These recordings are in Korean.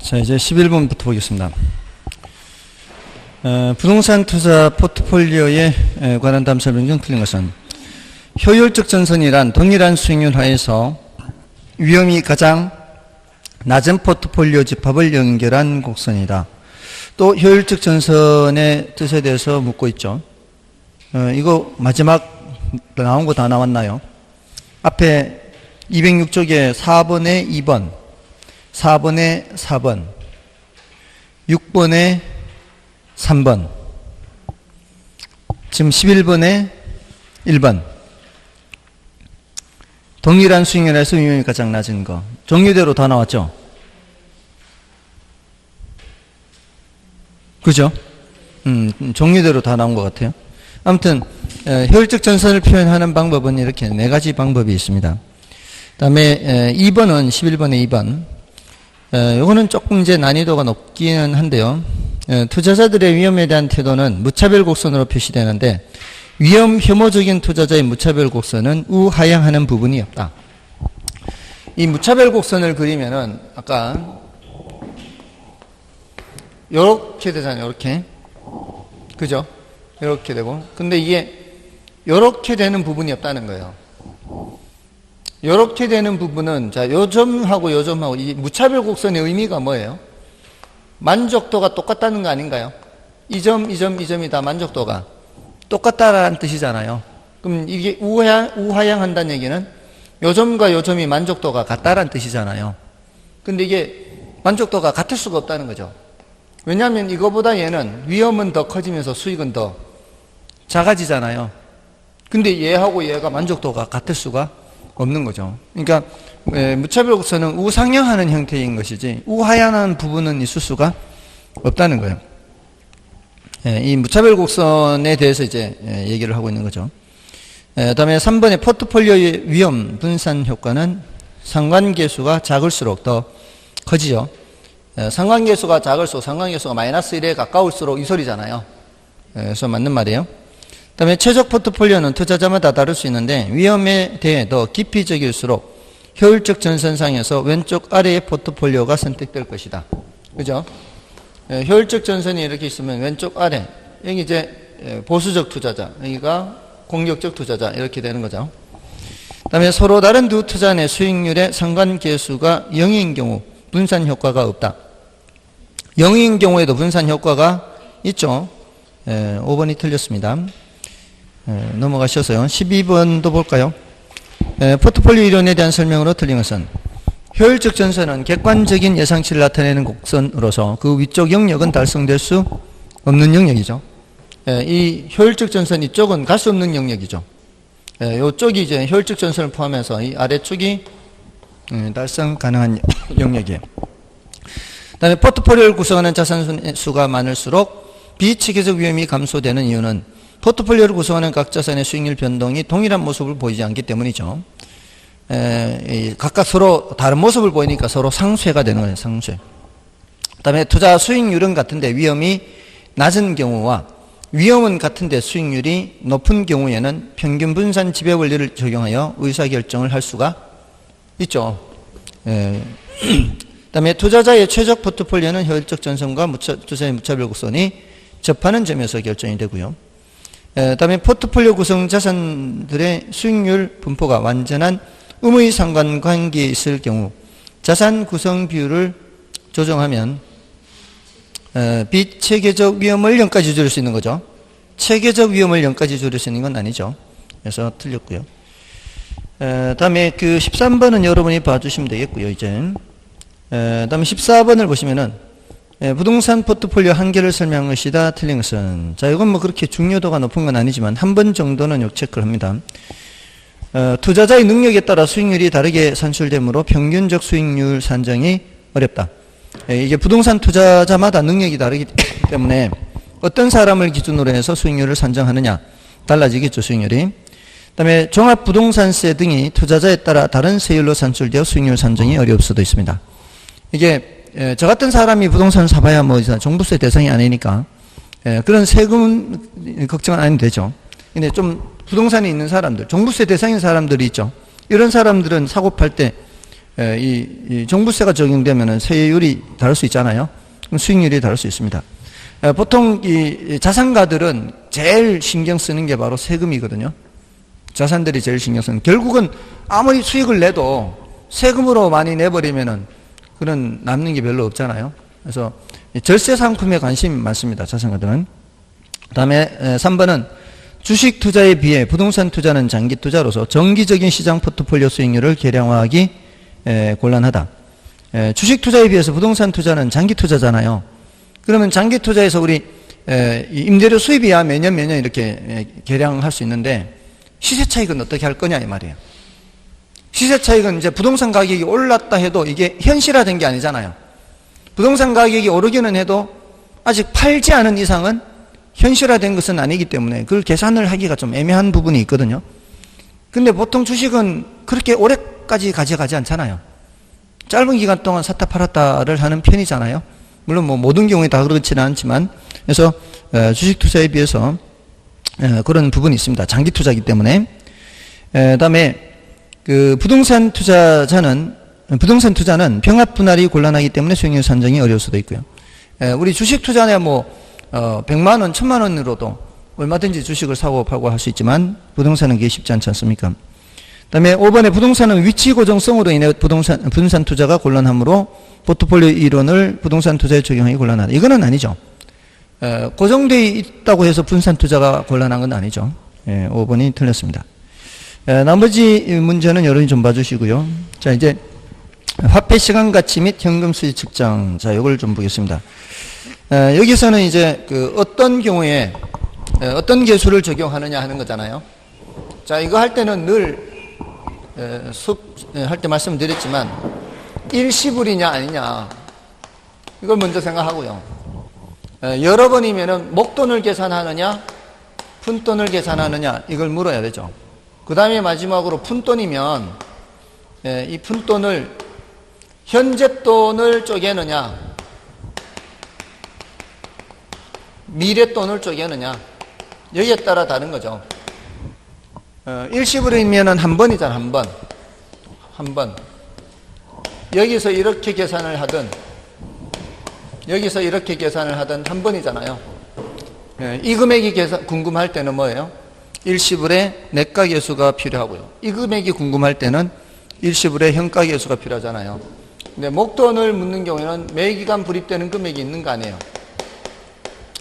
자, 이제 11번부터 보겠습니다. 부동산 투자 포트폴리오에 관한 다음 설명 중 틀린 것은 효율적 전선이란 동일한 수익률 하에서 위험이 가장 낮은 포트폴리오 집합을 연결한 곡선이다. 또 효율적 전선의 뜻에 대해서 묻고 있죠. 이거 마지막 나온 거 다 나왔나요? 앞에 206쪽에 4번에 2번, 4번에 4번, 6번에 3번, 지금 11번에 1번. 동일한 수익률에서 위험이 가장 낮은 거. 종류대로 다 나왔죠? 그죠? 종류대로 다 나온 것 같아요. 아무튼 효율적 전선을 표현하는 방법은 이렇게 4가지 방법이 있습니다. 그 다음에 2번은 11번에 2번. 요거는 조금 이제 난이도가 높기는 한데요. 투자자들의 위험에 대한 태도는 무차별 곡선으로 표시되는데 위험 혐오적인 투자자의 무차별 곡선은 우하향하는 부분이 없다. 이 무차별 곡선을 그리면은 아까 요렇게 되잖아요. 요렇게. 그죠? 요렇게 되고. 근데 이게 요렇게 되는 부분이 없다는 거예요. 요렇게 되는 부분은 자, 요 점하고 요 점하고 이 무차별 곡선의 의미가 뭐예요? 만족도가 똑같다는 거 아닌가요? 이 점, 이 점, 이 점이 다 만족도가 똑같다라는 뜻이잖아요. 그럼 이게 우하향한다는 얘기는 요 점과 요 점이 만족도가 같다라는 뜻이잖아요. 근데 이게 만족도가 같을 수가 없다는 거죠. 왜냐하면 이거보다 얘는 위험은 더 커지면서 수익은 더 작아지잖아요. 근데 얘하고 얘가 만족도가 같을 수가 없는 거죠. 그러니까 무차별 곡선은 우상향하는 형태인 것이지 우하향하는 부분은 있을 수가 없다는 거예요. 이 무차별 곡선에 대해서 이제 얘기를 하고 있는 거죠. 다음에 3번의 포트폴리오의 위험 분산 효과는 상관계수가 작을수록 더 커지죠. 상관계수가 작을수록 상관계수가 마이너스 1에 가까울수록 이 소리잖아요. 그래서 맞는 말이에요. 그 다음에 최적 포트폴리오는 투자자마다 다를 수 있는데 위험에 대해 더 깊이적일수록 효율적 전선상에서 왼쪽 아래의 포트폴리오가 선택될 것이다. 그죠? 효율적 전선이 이렇게 있으면 왼쪽 아래, 여기 이제 보수적 투자자, 여기가 공격적 투자자, 이렇게 되는 거죠. 그 다음에 서로 다른 두 투자 내 수익률의 상관계수가 0인 경우 분산 효과가 없다. 0인 경우에도 분산 효과가 있죠. 5번이 틀렸습니다. 넘어가셔서요. 12번도 볼까요? 포트폴리오 이론에 대한 설명으로 틀린 것은 효율적 전선은 객관적인 예상치를 나타내는 곡선으로서 그 위쪽 영역은 달성될 수 없는 영역이죠. 이 효율적 전선 이쪽은 갈 수 없는 영역이죠. 이쪽이 이제 효율적 전선을 포함해서 이 아래쪽이 달성 가능한 영역이에요. 그 다음에 포트폴리오를 구성하는 자산 수가 많을수록 비체계적 위험이 감소되는 이유는 포트폴리오를 구성하는 각 자산의 수익률 변동이 동일한 모습을 보이지 않기 때문이죠. 각각 서로 다른 모습을 보이니까 서로 상쇄가 되는 거예요. 상쇄. 그 다음에 투자 수익률은 같은데 위험이 낮은 경우와 위험은 같은데 수익률이 높은 경우에는 평균 분산 지배 원리를 적용하여 의사결정을 할 수가 있죠. 그 다음에 투자자의 최적 포트폴리오는 효율적 전선과 투자의 무차별 곡선이 접하는 점에서 결정이 되고요. 그 다음에 포트폴리오 구성 자산들의 수익률 분포가 완전한 음의 상관관계에 있을 경우 자산 구성 비율을 조정하면 비체계적 위험을 0까지 줄일 수 있는 거죠. 체계적 위험을 0까지 줄일 수 있는 건 아니죠. 그래서 틀렸고요. 다음에 그 13번은 여러분이 봐주시면 되겠고요. 이제 다음에 14번을 보시면은 부동산 포트폴리오 한계를 설명한 것이다. 틀린 것은 자, 이건 뭐 그렇게 중요도가 높은 건 아니지만 한 번 정도는 역체크를 합니다. 투자자의 능력에 따라 수익률이 다르게 산출되므로 평균적 수익률 산정이 어렵다. 이게 부동산 투자자마다 능력이 다르기 때문에 어떤 사람을 기준으로 해서 수익률을 산정하느냐 달라지겠죠. 수익률이. 그 다음에 종합부동산세 등이 투자자에 따라 다른 세율로 산출되어 수익률 산정이 어려울 수도 있습니다. 이게 저 같은 사람이 부동산을 사봐야 뭐 종부세 대상이 아니니까 그런 세금은 걱정은 안 해도 되죠. 근데 좀 부동산에 있는 사람들, 종부세 대상인 사람들이 있죠. 이런 사람들은 사고 팔 때 이 종부세가 적용되면은 세율이 다를 수 있잖아요. 그럼 수익률이 다를 수 있습니다. 보통 이 자산가들은 제일 신경 쓰는 게 바로 세금이거든요. 자산들이 제일 신경 쓰는, 결국은 아무리 수익을 내도 세금으로 많이 내버리면은 그런 남는 게 별로 없잖아요. 그래서 절세 상품에 관심이 많습니다, 자산가들은. 그 다음에 3번은 주식 투자에 비해 부동산 투자는 장기 투자로서 정기적인 시장 포트폴리오 수익률을 계량화하기 곤란하다. 주식 투자에 비해서 부동산 투자는 장기 투자잖아요. 그러면 장기 투자에서 우리 임대료 수입이야 매년 이렇게 계량할 수 있는데 시세 차익은 어떻게 할 거냐 이 말이에요. 시세 차익은 이제 부동산 가격이 올랐다 해도 이게 현실화된 게 아니잖아요. 부동산 가격이 오르기는 해도 아직 팔지 않은 이상은 현실화된 것은 아니기 때문에 그걸 계산을 하기가 좀 애매한 부분이 있거든요. 근데 보통 주식은 그렇게 오래까지 가져가지 않잖아요. 짧은 기간 동안 샀다 팔았다를 하는 편이잖아요. 물론 뭐 모든 경우에 다 그렇지는 않지만, 그래서 주식 투자에 비해서 그런 부분이 있습니다. 장기 투자이기 때문에. 그다음에 그 부동산 투자는 병합 분할이 곤란하기 때문에 수익률 산정이 어려울 수도 있고요. 우리 주식 투자는 뭐 100만 원, 1000만 원으로도 얼마든지 주식을 사고 팔고 할 수 있지만 부동산은 그게 쉽지 않지 않습니까? 그다음에 5번에 부동산은 위치 고정성으로 인해 분산 투자가 곤란하므로 포트폴리오 이론을 부동산 투자에 적용하기 곤란하다. 이거는 아니죠. 고정되어 있다고 해서 분산 투자가 곤란한 건 아니죠. 5번이 틀렸습니다. 나머지 문제는 여러분이 좀 봐주시고요. 자, 이제 화폐 시간 가치 및 현금 수익 측정. 자, 이걸 좀 보겠습니다. 여기서는 이제 그 어떤 경우에 어떤 계수를 적용하느냐 하는 거잖아요. 자, 이거 할 때는 늘 할 때 말씀드렸지만 일시불이냐 아니냐 이걸 먼저 생각하고요. 여러 번이면은 목돈을 계산하느냐 푼돈을 계산하느냐 이걸 물어야 되죠. 그 다음에 마지막으로 푼돈이면 이 푼돈을 현재 돈을 쪼개느냐 미래 돈을 쪼개느냐 여기에 따라 다른 거죠. 일시불이면은 한 번이잖아. 한 번. 여기서 이렇게 계산을 하든 여기서 이렇게 계산을 하든 한 번이잖아요. 이 금액이 궁금할 때는 뭐예요? 일시불의 내가계수가 필요하고요. 이 금액이 궁금할 때는 일시불의 현가계수가 필요하잖아요. 근데 목돈을 묻는 경우에는 매기간 불입되는 금액이 있는 거 아니에요.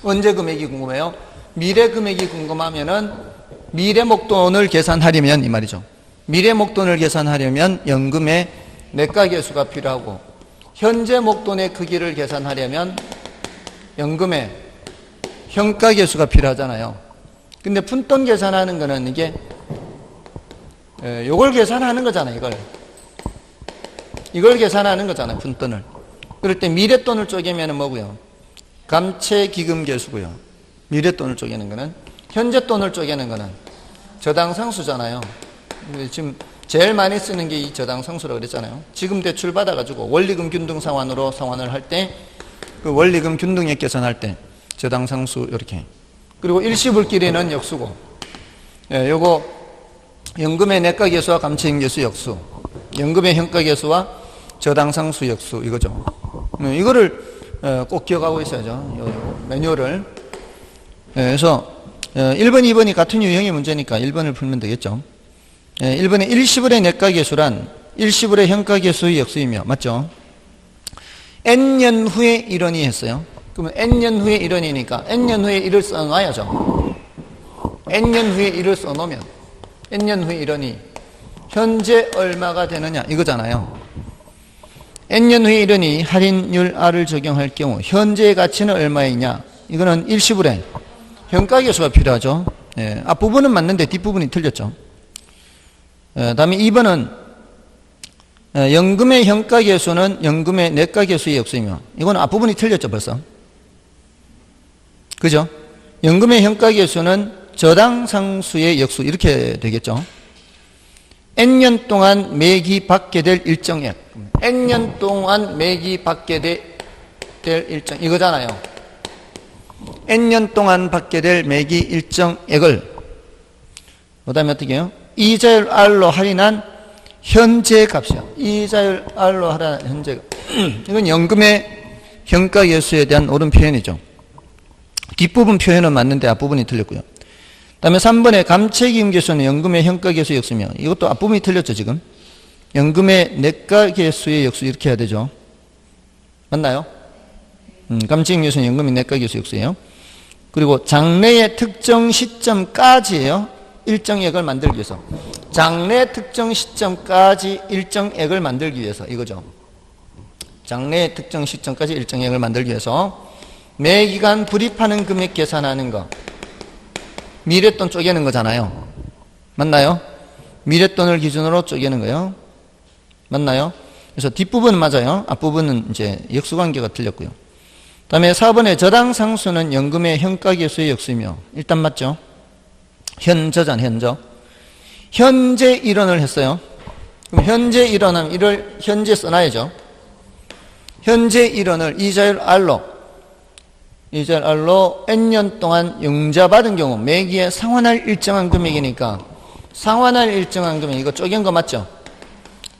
언제 금액이 궁금해요? 미래 금액이 궁금하면은 미래 목돈을 계산하려면 이 말이죠. 미래 목돈을 계산하려면 연금의 내가계수가 필요하고 현재 목돈의 크기를 계산하려면 연금의 현가계수가 필요하잖아요. 근데 푼돈 계산하는 거는 이게 요걸 계산하는 거잖아요. 이걸 계산하는 거잖아요. 푼돈을. 그럴 때 미래돈을 쪼개면 뭐고요? 감채기금계수고요. 미래돈을 쪼개는 거는, 현재 돈을 쪼개는 거는 저당상수잖아요. 지금 제일 많이 쓰는 게 이 저당상수라고 그랬잖아요. 지금 대출 받아가지고 원리금 균등 상환으로 상환을 할 때 그 원리금 균등액 계산할 때 저당상수 이렇게. 그리고 일시불끼리는 역수고, 요거 연금의 내가계수와 감채임계수 역수, 연금의 현가계수와 저당상수 역수 이거죠. 이거를 꼭 기억하고 있어야죠. 요 매뉴얼을. 그래서 1번, 2번이 같은 유형의 문제니까 1번을 풀면 되겠죠. 1번에 일시불의 내가계수란 일시불의 현가계수의 역수이며, 맞죠? n년 후에 일원이 했어요. 그러면 n년 후에 일원이니까 n년 후에 1을 써놔야죠. n년 후에 1을 써놓으면 n년 후에 일원이 현재 얼마가 되느냐 이거잖아요. n년 후에 일원이 할인율 R을 적용할 경우 현재의 가치는 얼마이냐, 이거는 일시불의 현가계수가 필요하죠. 앞부분은 맞는데 뒷부분이 틀렸죠. 다음에 2번은 연금의 현가계수는 연금의 내가계수의 역수이며, 이건 앞부분이 틀렸죠 벌써. 그죠? 연금의 현가계수는 저당상수의 역수 이렇게 되겠죠. n년 동안 매기 받게 될 일정액, n년 동안 매기 받게 될 일정 이거잖아요. n년 동안 받게 될 매기 일정액을 그 다음에 어떻게 해요? 이자율 R로 할인한 현재 값이요. 이자율 R로 하라는 현재. 이건 연금의 현가계수에 대한 옳은 표현이죠. 뒷부분 표현은 맞는데 앞부분이 틀렸고요. 그 다음에 3번에 감채기금계수는 연금의 현가계수의 역수며, 이것도 앞부분이 틀렸죠 지금. 연금의 내가계수의 역수 이렇게 해야 되죠. 맞나요? 감채기금계수는 연금의 내가계수의 역수예요. 그리고 장래의 특정 시점까지예요. 일정액을 만들기 위해서. 장래 특정 시점까지 일정액을 만들기 위해서 이거죠. 장래 특정 시점까지 일정액을 만들기 위해서 매기간 불입하는 금액 계산하는 거. 미래돈 쪼개는 거잖아요. 맞나요? 미래돈을 기준으로 쪼개는 거예요. 맞나요? 그래서 뒷부분은 맞아요. 앞부분은 이제 역수관계가 틀렸고요. 그 다음에 4번에 저당상수는 연금의 현가계수의 역수이며, 일단 맞죠? 현저잖아, 현저. 현재 일원을 했어요. 그럼 현재 일원하면 이걸 현재 써놔야죠. 현재 일원을 이자율 R로 N년 동안 융자받은 경우 매기에 상환할 일정한 금액이니까 상환할 일정한 금액, 이거 쪼갠 거 맞죠?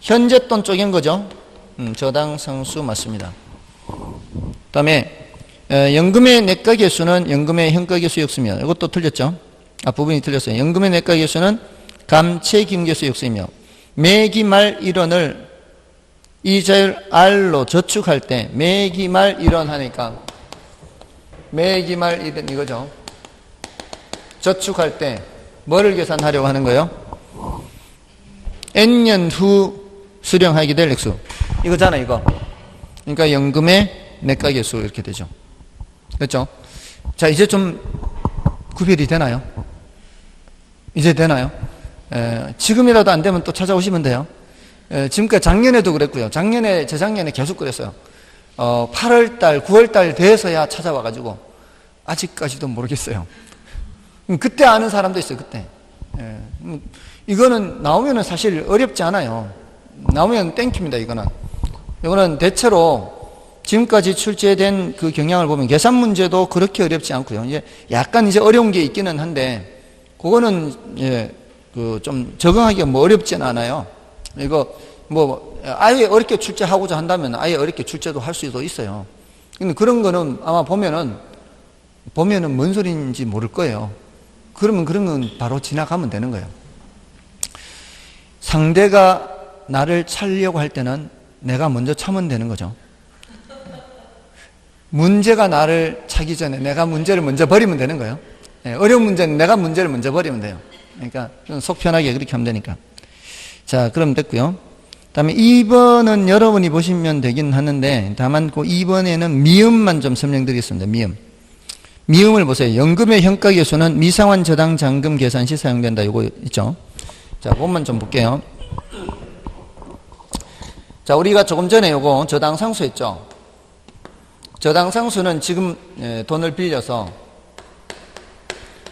현재 돈 쪼갠 거죠? 저당상수 맞습니다. 그 다음에 연금의 내가계수는 연금의 현가계수 역수며, 이것도 틀렸죠? 앞부분이 틀렸어요. 연금의 내가계수는 감채기금계수 역수이며, 매기말 일원을 이자율 R로 저축할 때 매기말 일원 하니까 매기말 일원 이거죠. 저축할 때 뭐를 계산하려고 하는 거예요? N년 후 수령하게 될 액수. 이거잖아, 이거. 그러니까 연금의 내가계수 이렇게 되죠. 그렇죠? 자, 이제 좀 구별이 되나요? 이제 되나요? 지금이라도 안 되면 또 찾아오시면 돼요. 지금까지 작년에도 그랬고요. 재작년에 계속 그랬어요. 8월달, 9월달 돼서야 찾아와가지고 아직까지도 모르겠어요. 그때 아는 사람도 있어요, 그때. 이거는 나오면은 사실 어렵지 않아요. 나오면 땡깁니다, 이거는 대체로 지금까지 출제된 그 경향을 보면 계산 문제도 그렇게 어렵지 않고요. 이제 약간 이제 어려운 게 있기는 한데, 그거는 좀 적응하기가 뭐 어렵지는 않아요. 이거 뭐 아예 어렵게 출제하고자 한다면 아예 어렵게 출제도 할 수도 있어요. 근데 그런 거는 아마 보면은 뭔 소리인지 모를 거예요. 그러면 그런 건 바로 지나가면 되는 거예요. 상대가 나를 차려고 할 때는 내가 먼저 차면 되는 거죠. 문제가 나를 차기 전에 내가 문제를 먼저 버리면 되는 거예요. 어려운 문제는 내가 문제를 먼저 버리면 돼요. 그러니까 좀 속 편하게 그렇게 하면 되니까. 자, 그럼 됐고요. 다음에 2번은 여러분이 보시면 되긴 하는데, 다만 그 2번에는 미음만 좀 설명드리겠습니다. 미음을 보세요. 연금의 현가계수는 미상환 저당 잔금 계산 시 사용된다. 이거 있죠. 자, 그것만 좀 볼게요. 자, 우리가 조금 전에 요거 저당상수 했죠. 저당상수는 지금 돈을 빌려서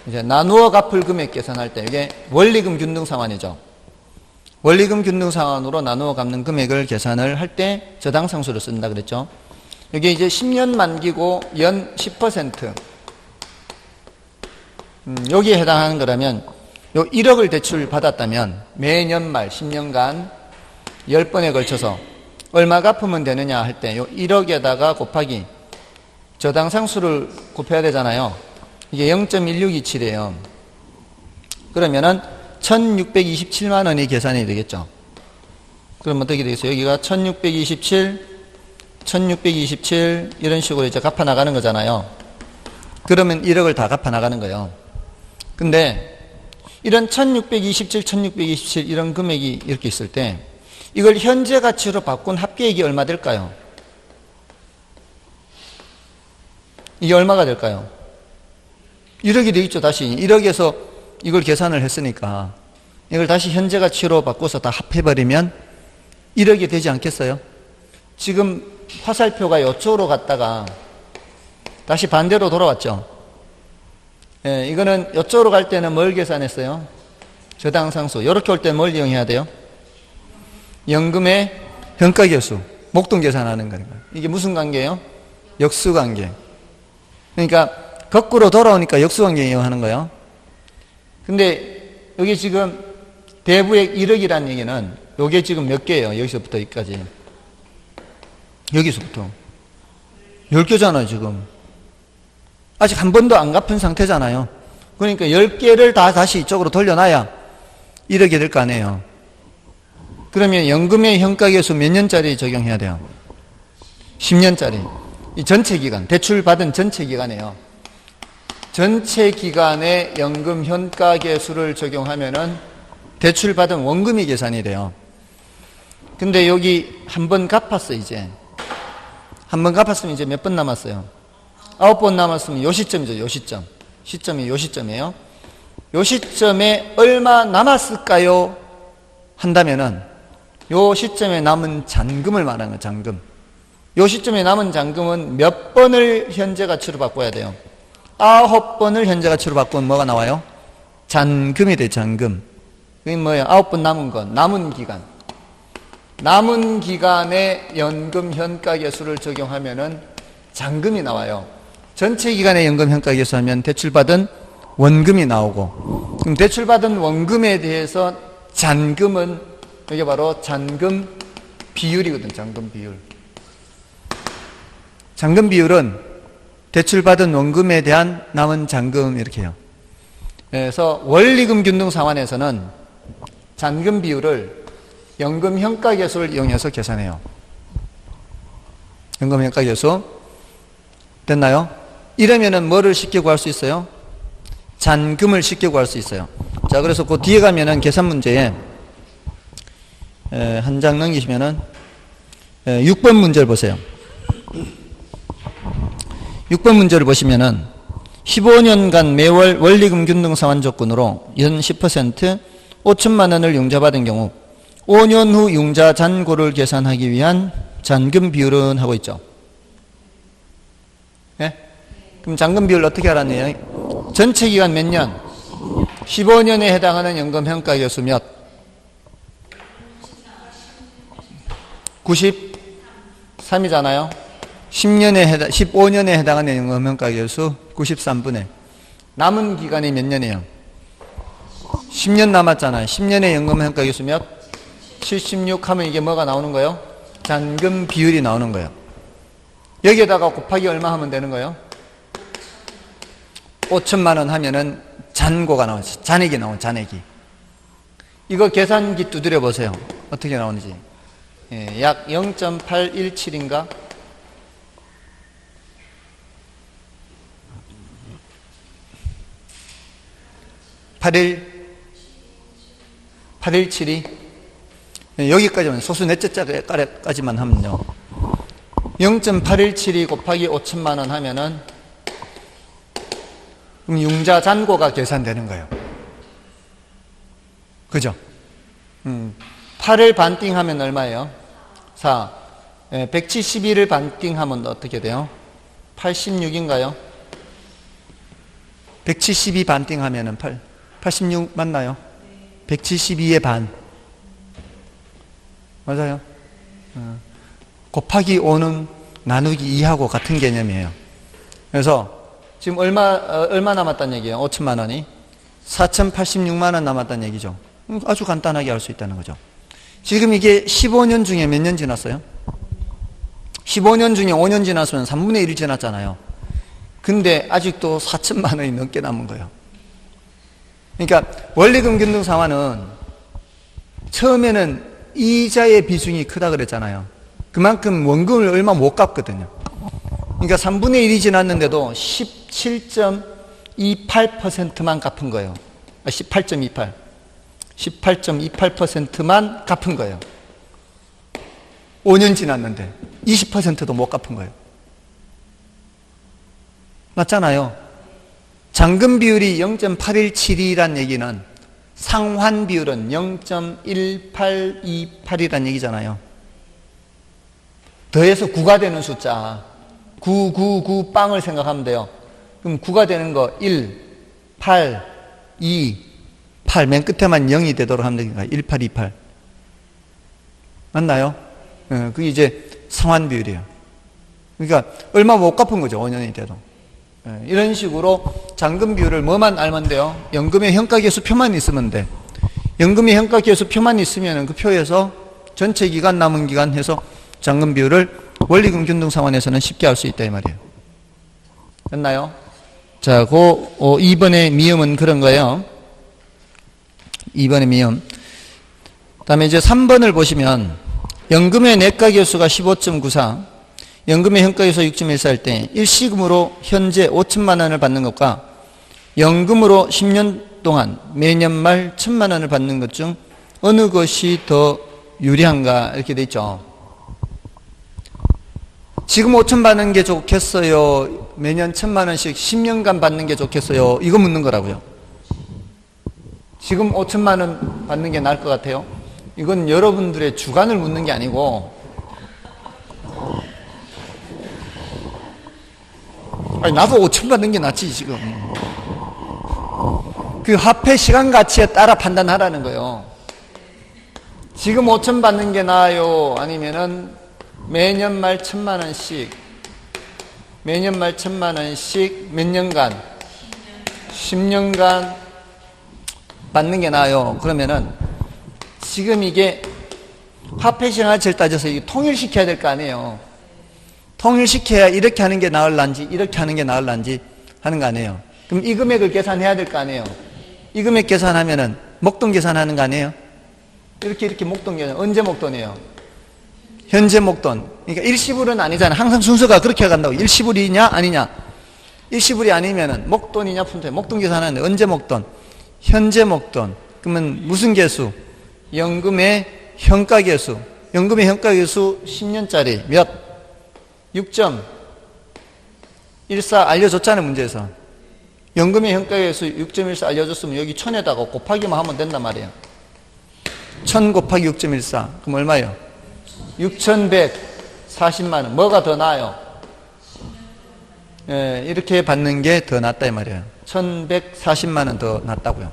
이제 나누어 갚을 금액 계산할 때 이게 원리금 균등 상환이죠. 원리금 균등 상환으로 나누어 갚는 금액을 계산을 할 때 저당상수를 쓴다 그랬죠. 이게 이제 10년 만기고 연 10%. 여기에 해당하는 거라면 요 1억을 대출 받았다면 매년 말 10년간 10번에 걸쳐서 얼마 갚으면 되느냐 할 때 요 1억에다가 곱하기 저당상수를 곱해야 되잖아요. 이게 0.1627이에요. 그러면은 1627만 원이 계산이 되겠죠. 그럼 어떻게 되겠어요? 여기가 1627 이런 식으로 이제 갚아 나가는 거잖아요. 그러면 1억을 다 갚아 나가는 거예요. 근데 이런 1627 이런 금액이 이렇게 있을 때 이걸 현재 가치로 바꾼 합계액이 얼마 될까요? 이게 얼마가 될까요? 1억이 되겠죠, 다시. 1억에서 이걸 계산을 했으니까 이걸 다시 현재 가치로 바꿔서 다 합해버리면 1억이 되지 않겠어요? 지금 화살표가 이쪽으로 갔다가 다시 반대로 돌아왔죠. 이거는 이쪽으로 갈 때는 뭘 계산했어요? 저당상수. 이렇게 올 때는 뭘 이용해야 돼요? 연금의 현가계수, 목돈 계산하는 거니까. 이게 무슨 관계예요? 역수관계. 그러니까 거꾸로 돌아오니까 역수관계 이용하는 거예요. 근데 여기 지금 대부액 1억이라는 얘기는 요게 지금 몇 개예요? 여기서부터 여기까지. 여기서부터 10개잖아요 지금. 아직 한 번도 안 갚은 상태잖아요. 그러니까 10개를 다 다시 이쪽으로 돌려놔야 1억이 될 거 아니에요. 그러면 연금의 현가계수 몇 년짜리 적용해야 돼요? 10년짜리. 이 전체 기간, 대출 받은 전체 기간이에요. 전체 기간에 연금 현가계수를 적용하면은 대출 받은 원금이 계산이 돼요. 근데 여기 한 번 갚았어 이제. 한 번 갚았으면 이제 몇 번 남았어요? 9번 남았으면 요 시점이죠. 요 시점. 시점이 요 시점이에요. 요 시점에 얼마 남았을까요? 한다면은 요 시점에 남은 잔금을 말하는 거예요. 잔금. 요 시점에 남은 잔금은 몇 번을 현재 가치로 바꿔야 돼요? 9번을 현재 가치로 바꾸면 뭐가 나와요? 잔금이 돼. 잔금. 그게 뭐예요? 9번 남은 건 남은 기간. 남은 기간에 연금 현가계수를 적용하면은 잔금이 나와요. 전체 기간에 연금 현가계수 하면 대출받은 원금이 나오고, 그럼 대출받은 원금에 대해서 잔금은 이게 바로 잔금 비율이거든. 잔금 비율. 잔금 비율은 대출받은 원금에 대한 남은 잔금 이렇게 해요. 그래서 원리금 균등 상환에서는 잔금 비율을 연금 현가계수를 이용해서 계산해요. 연금 현가계수 됐나요? 이러면은 뭐를 쉽게 구할 수 있어요? 잔금을 쉽게 구할 수 있어요. 자, 그래서 그 뒤에 가면은 계산 문제에 한 장 넘기시면은 6번 문제를 보세요. 6번 문제를 보시면은 15년간 매월 원리금 균등 상환 조건으로 연 10% 5천만 원을 융자받은 경우 5년 후 융자 잔고를 계산하기 위한 잔금 비율은 하고 있죠. 예? 그럼 잔금 비율 어떻게 알았네요? 전체 기간 몇 년? 15년에 해당하는 연금 현가계수 몇? 93이잖아요. 15년에 해당하는 연금 현가계수 93분의 남은 기간이 몇 년이에요? 10년 남았잖아요. 10년의 연금 현가계수 몇? 76 하면 이게 뭐가 나오는 거예요? 잔금 비율이 나오는 거예요. 여기에다가 곱하기 얼마 하면 되는 거예요? 5천만 원 하면은 잔고가 나오죠. 잔액이 나오죠. 잔액이. 이거 계산기 두드려 보세요. 어떻게 나오는지. 예, 약 0.817인가? 8172 여기까지만 소수 넷째 자리까지만 하면요 0.8172 곱하기 5천만 원 하면은 그럼 융자 잔고가 계산되는 거예요. 그죠? 8을 반띵하면 얼마예요? 4. 171을 반띵하면 어떻게 돼요? 86인가요? 172 반띵하면은 86 맞나요? 172의 반. 맞아요? 곱하기 5는 나누기 2하고 같은 개념이에요. 그래서 지금 얼마 남았다는 얘기예요? 5천만 원이 4,086만 원 남았다는 얘기죠. 아주 간단하게 알 수 있다는 거죠. 지금 이게 15년 중에 몇 년 지났어요? 15년 중에 5년 지났으면 3분의 1이 지났잖아요. 근데 아직도 4천만 원이 넘게 남은 거예요. 그러니까 원리금 균등 상환은 처음에는 이자의 비중이 크다 그랬잖아요. 그만큼 원금을 얼마 못 갚거든요. 그러니까 3분의 1이 지났는데도 17.28%만 갚은 거예요. 18.28. 18.28%만 갚은 거예요. 5년 지났는데 20%도 못 갚은 거예요. 맞잖아요. 잔금 비율이 0.817이란 얘기는 상환 비율은 0.1828이란 얘기잖아요. 더해서 9가 되는 숫자 999 빵을 생각하면 돼요. 그럼 9가 되는 거 1, 8, 2, 8 맨 끝에만 0이 되도록 하면 되니까 1828 맞나요? 그게 이제 상환 비율이에요. 그러니까 얼마 못 갚은 거죠. 5년이 돼도. 이런 식으로 잔금 비율을 뭐만 알면 돼요? 연금의 현가계수 표만 있으면 돼. 연금의 현가계수 표만 있으면 그 표에서 전체 기간 남은 기간 해서 잔금 비율을 원리금 균등 상환에서는 쉽게 알 수 있다 이 말이에요. 됐나요? 자, 2번의 미음은 그런 거예요. 2번의 미음. 다음에 이제 3번을 보시면 연금의 내가계수가 15.94, 연금의 현가계수 6.14일 때 일시금으로 현재 5천만 원을 받는 것과 연금으로 10년 동안 매년 말 1,000만 원을 받는 것 중 어느 것이 더 유리한가 이렇게 돼 있죠. 지금 5천 받는 게 좋겠어요? 매년 1,000만 원씩 10년간 받는 게 좋겠어요? 이거 묻는 거라고요. 지금 5천만 원 받는 게 나을 것 같아요? 이건 여러분들의 주관을 묻는 게 아니고, 아니 나도 5천 받는 게 낫지 지금. 그 화폐 시간 가치에 따라 판단하라는 거예요. 지금 5천 받는 게 나아요? 아니면은 매년 말 1,000만 원씩, 매년 말 1,000만 원씩 몇 년간? 10년간 받는 게 나아요? 그러면은 지금 이게 화폐 시간 가치를 따져서 이게 통일시켜야 될 거 아니에요. 통일시켜야 이렇게 하는 게 나을란지 이렇게 하는 게 나을란지 하는 거 아니에요. 그럼 이 금액을 계산해야 될 거 아니에요. 이 금액 계산하면은 목돈 계산하는 거 아니에요? 이렇게 목돈 계산. 언제 목돈이에요? 현재 목돈. 그러니까 일시불은 아니잖아. 항상 순서가 그렇게 간다고. 일시불이냐 아니냐. 일시불이 아니면은 목돈이냐 푼돈이냐. 목돈 계산하는데 언제 목돈? 현재 목돈. 그러면 무슨 계수? 연금의 현가계수. 연금의 현가계수 10년짜리 몇? 6.14 알려줬잖아요 문제에서. 연금의 현가계수 6.14 알려줬으면 여기 1000에다가 곱하기만 하면 된단 말이에요. 1000 곱하기 6.14 그럼 얼마예요? 6,140만 원. 뭐가 더 나아요? 예, 이렇게 받는 게 더 낫다 이 말이에요. 1,140만 원 더 낫다고요.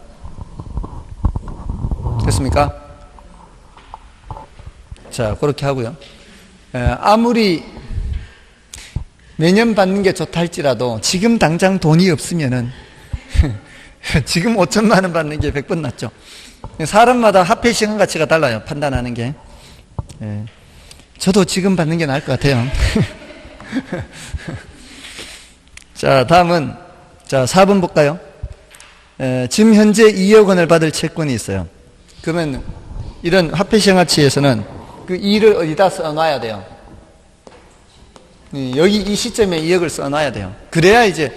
됐습니까? 자, 그렇게 하고요. 아무리 매년 받는 게 좋다 할지라도 지금 당장 돈이 없으면은 지금 5천만 원 받는 게 100번 낫죠. 사람마다 화폐 시간 가치가 달라요. 판단하는 게. 저도 지금 받는 게 나을 것 같아요. 자, 다음은 자 4번 볼까요? 지금 현재 2억 원을 받을 채권이 있어요. 그러면 이런 화폐 시장 가치에서는 그 2를 어디다 써놔야 돼요? 여기 이 시점에 2억을 써놔야 돼요. 그래야 이제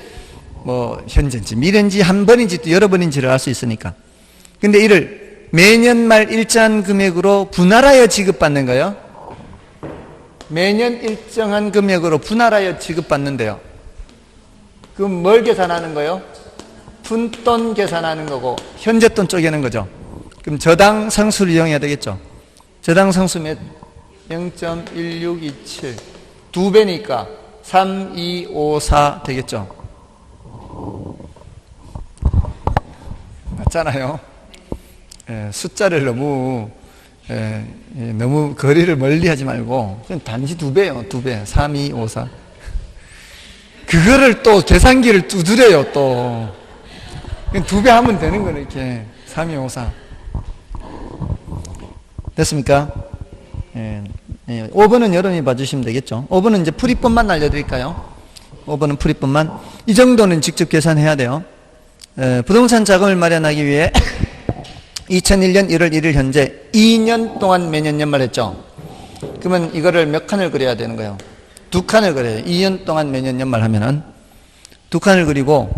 뭐 현재인지 미래인지 한 번인지 또 여러 번인지를 알 수 있으니까. 근데 이를 매년 말 일정한 금액으로 분할하여 지급받는 거예요. 매년 일정한 금액으로 분할하여 지급받는데요. 그럼 뭘 계산하는 거예요? 푼돈 계산하는 거고 현재 돈 쪼개는 거죠. 그럼 저당 상수를 이용해야 되겠죠. 저당 상수 몇? 0.1627 2배니까 3254 되겠죠. 맞잖아요. 숫자를 너무 거리를 멀리 하지 말고 그냥 단지 2배요. 2배 3254 그거를 또 계산기를 두드려요. 또 2배 하면 되는 거는 이렇게 3254 됐습니까? 5번은 여러분이 봐주시면 되겠죠. 5번은 이제 풀이법만 알려드릴까요? 5번은 풀이법만. 이 정도는 직접 계산해야 돼요. 부동산 자금을 마련하기 위해 2001년 1월 1일 현재 2년 동안 매년 연말했죠. 그러면 이거를 몇 칸을 그려야 되는 거예요? 2칸을 그려요. 2년 동안 매년 연말하면은 2칸을 그리고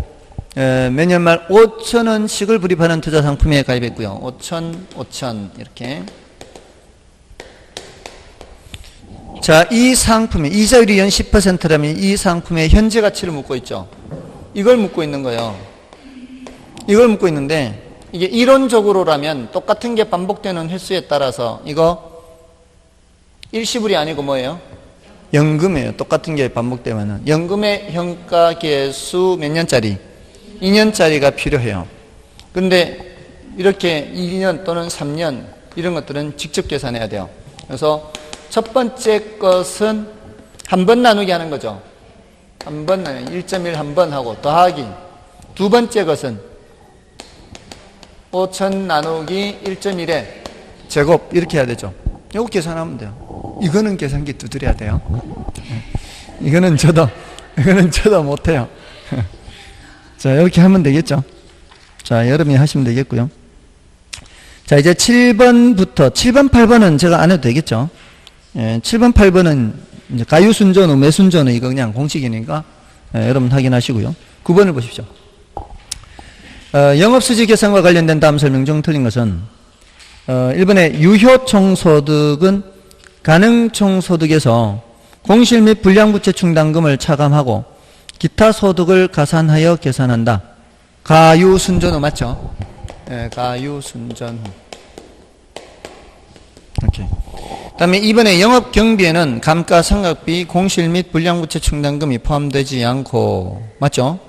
매년 말 5,000원씩을 불입하는 투자 상품에 가입했고요. 5,000 이렇게. 자, 이 상품의 이자율이 연 10%라면 이 상품의 현재 가치를 묻고 있죠. 이걸 묻고 있는 거예요. 이걸 묻고 있는데 이게 이론적으로라면 똑같은 게 반복되는 횟수에 따라서 이거 일시불이 아니고 뭐예요? 연금이에요. 똑같은 게 반복되면은 연금의 현가계수 몇 년짜리? 2년짜리가 필요해요. 근데 이렇게 2년 또는 3년 이런 것들은 직접 계산해야 돼요. 그래서 첫 번째 것은 한 번 나누기 하는 거죠. 한 번 나누기 1.1 한 번 하고 더하기. 두 번째 것은 5천 나누기 1.1의 제곱 이렇게 해야 되죠. 이거 계산하면 돼요. 이거는 계산기 두드려야 돼요. 이거는 저도 못해요. 자, 이렇게 하면 되겠죠. 자, 여러분이 하시면 되겠고요. 자, 이제 7번부터 7번, 8번은 제가 안 해도 되겠죠. 7번, 8번은 이제 가유순전 후 매순전 후 이거 그냥 공식이니까 여러분 확인하시고요. 9번을 보십시오. 영업수지 계산과 관련된 다음 설명 중 틀린 것은 1번에 유효총소득은 가능총소득에서 공실 및 불량부채 충당금을 차감하고 기타 소득을 가산하여 계산한다. 가유순전 후 맞죠? 네, 가유순전 후. 오케이. 다음에 2번에 영업경비에는 감가상각비, 공실 및 불량부채 충당금이 포함되지 않고 맞죠?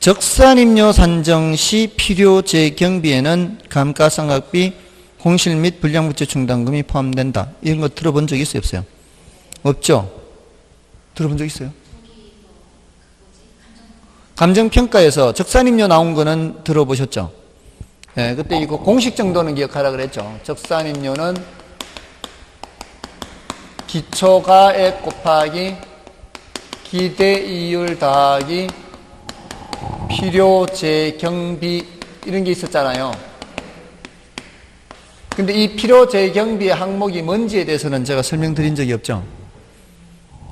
적산임료 산정 시 필요재 경비에는 감가상각비, 공실 및 불량부채 충당금이 포함된다. 이런 거 들어본 적 있어요, 없어요? 없죠? 들어본 적 있어요? 감정평가에서 적산임료 나온 거는 들어보셨죠? 네, 그때 이거 공식 정도는 기억하라 그랬죠. 적산임료는 기초가액 곱하기 기대이율 더하기 필요재경비 이런 게 있었잖아요. 근데 이 필요재경비의 항목이 뭔지에 대해서는 제가 설명드린 적이 없죠.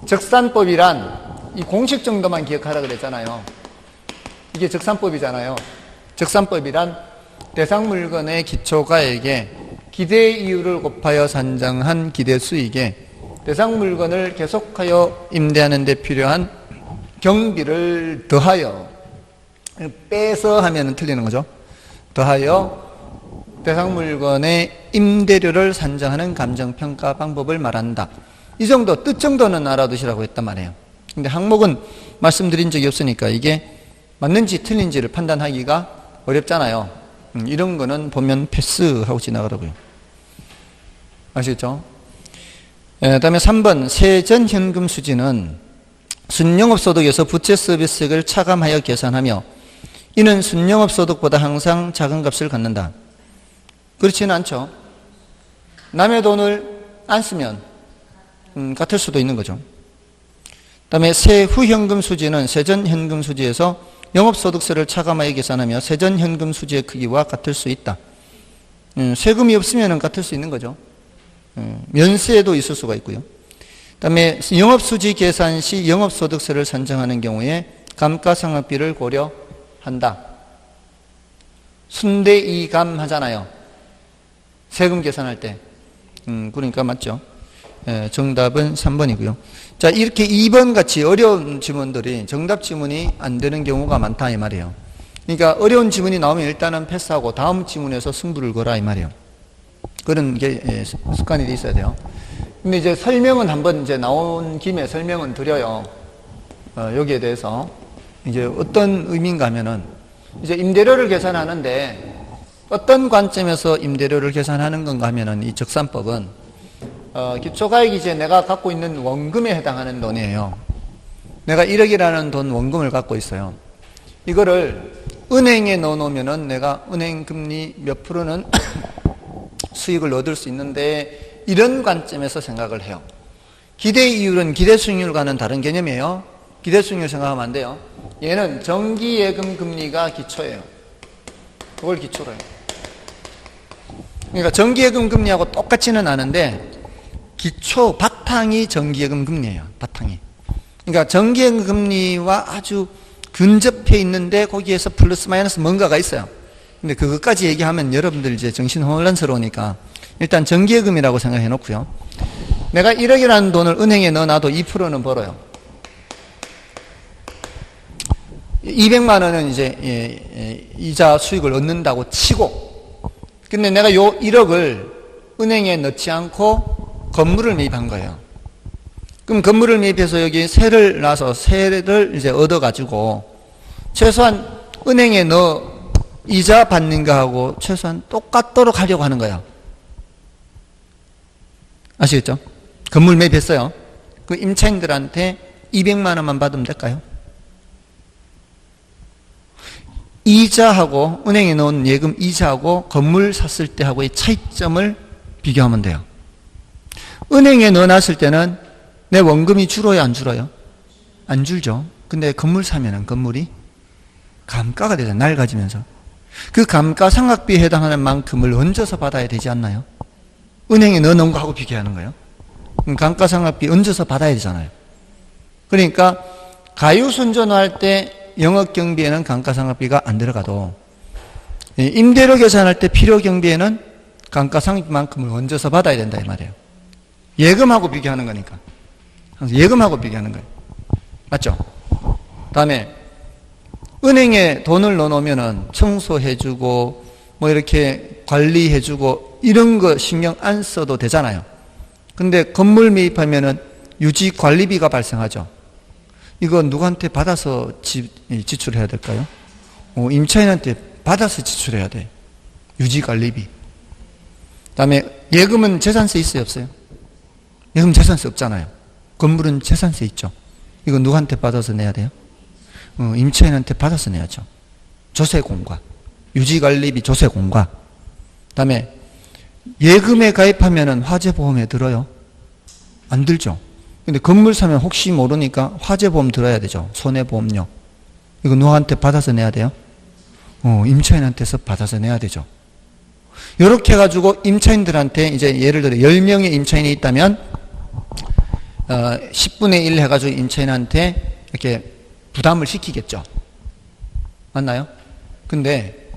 적산법이란 이 공식 정도만 기억하라 그랬잖아요. 이게 적산법이잖아요. 적산법이란 대상 물건의 기초가액에 기대이율을 곱하여 산정한 기대수익에 대상 물건을 계속하여 임대하는 데 필요한 경비를 더하여 빼서 하면 틀리는 거죠. 더하여 대상 물건의 임대료를 산정하는 감정평가 방법을 말한다. 이 정도 뜻 정도는 알아두시라고 했단 말이에요. 근데 항목은 말씀드린 적이 없으니까 이게 맞는지 틀린지를 판단하기가 어렵잖아요. 이런 거는 보면 패스하고 지나가라고요. 아시겠죠? 다음에 3번 세전현금 수지는 순영업소득에서 부채 서비스액을 차감하여 계산하며 이는 순영업소득보다 항상 작은 값을 갖는다. 그렇지는 않죠. 남의 돈을 안 쓰면 같을 수도 있는 거죠. 다음에 세후현금 수지는 세전현금 수지에서 영업소득세를 차감하여 계산하며 세전현금 수지의 크기와 같을 수 있다. 세금이 없으면 같을 수 있는 거죠. 면세도 있을 수가 있고요. 그다음에 영업수지 계산 시 영업소득세를 산정하는 경우에 감가상각비를 고려한다. 순대이감 하잖아요. 세금 계산할 때. 그러니까 맞죠. 정답은 3번이고요. 자, 이렇게 2번 같이 어려운 지문들이 정답 지문이 안 되는 경우가 많다 이 말이에요. 그러니까 어려운 지문이 나오면 일단은 패스하고 다음 지문에서 승부를 걸어라 이 말이에요. 그런 게 습관이 돼 있어야 돼요. 근데 이제 설명은 한번 이제 나온 김에 설명은 드려요. 여기에 대해서 이제 어떤 의미인가 하면은 이제 임대료를 계산하는데 어떤 관점에서 임대료를 계산하는 건가 하면은 이 적산법은 기초가액이 이제 내가 갖고 있는 원금에 해당하는 돈이에요. 내가 1억이라는 돈 원금을 갖고 있어요. 이거를 은행에 넣어 놓으면은 내가 은행 금리 몇 프로는 수익을 얻을 수 있는데 이런 관점에서 생각을 해요. 기대이율은 기대수익률과는 다른 개념이에요. 기대수익률 생각하면 안 돼요. 얘는 정기예금 금리가 기초예요. 그걸 기초로 해요. 그러니까 정기예금 금리하고 똑같지는 않은데 기초 바탕이 정기예금 금리예요. 바탕이. 그러니까 정기예금 금리와 아주 근접해 있는데 거기에서 플러스 마이너스 뭔가가 있어요. 근데 그것까지 얘기하면 여러분들 이제 정신 혼란스러우니까 일단 정기예금이라고 생각해 놓고요. 내가 1억이라는 돈을 은행에 넣어놔도 2%는 벌어요. 200만 원은 이제 이자 수익을 얻는다고 치고, 근데 내가 요 1억을 은행에 넣지 않고 건물을 매입한 거예요. 그럼 건물을 매입해서 여기 세를 놔서 세를 이제 얻어가지고 최소한 은행에 넣어 이자 받는 거하고 최소한 똑같도록 하려고 하는 거예요. 아시겠죠? 건물 매입했어요. 그 임차인들한테 200만 원만 받으면 될까요? 이자하고 은행에 넣은 예금 이자하고 건물 샀을 때하고의 차이점을 비교하면 돼요. 은행에 넣어놨을 때는 내 원금이 줄어요, 안 줄어요? 안 줄죠. 근데 건물 사면은 건물이 감가가 되잖아요. 낡아지면서. 그 감가상각비에 해당하는 만큼을 얹어서 받아야 되지 않나요? 은행에 넣어놓은 거하고 비교하는 거예요. 감가상각비 얹어서 받아야 되잖아요. 그러니까 가유손존할 때 영업경비에는 감가상각비가 안 들어가도 임대료 계산할 때 필요경비에는 감가상각비만큼을 얹어서 받아야 된다 이 말이에요. 예금하고 비교하는 거니까. 예금하고 비교하는 거예요. 맞죠? 다음에 은행에 돈을 넣어놓으면 청소해주고 뭐 이렇게 관리해주고 이런 거 신경 안 써도 되잖아요. 근데 건물 매입하면은 유지관리비가 발생하죠. 이거 누구한테 받아서 지출해야 될까요? 임차인한테 받아서 지출해야 돼. 유지관리비. 그다음에 예금은 재산세 있어요, 없어요? 예금 재산세 없잖아요. 건물은 재산세 있죠. 이거 누구한테 받아서 내야 돼요? 임차인한테 받아서 내야죠. 조세공과 유지관리비 조세공과. 그다음에 예금에 가입하면은 화재보험에 들어요? 안 들죠. 근데 건물 사면 혹시 모르니까 화재보험 들어야 되죠. 손해보험료. 이거 누구한테 받아서 내야 돼요? 임차인한테서 받아서 내야 되죠. 이렇게 해가지고 임차인들한테 이제 예를 들어 10명의 임차인이 있다면 10분의 1 해가지고 임차인한테 이렇게 부담을 시키겠죠. 맞나요? 근데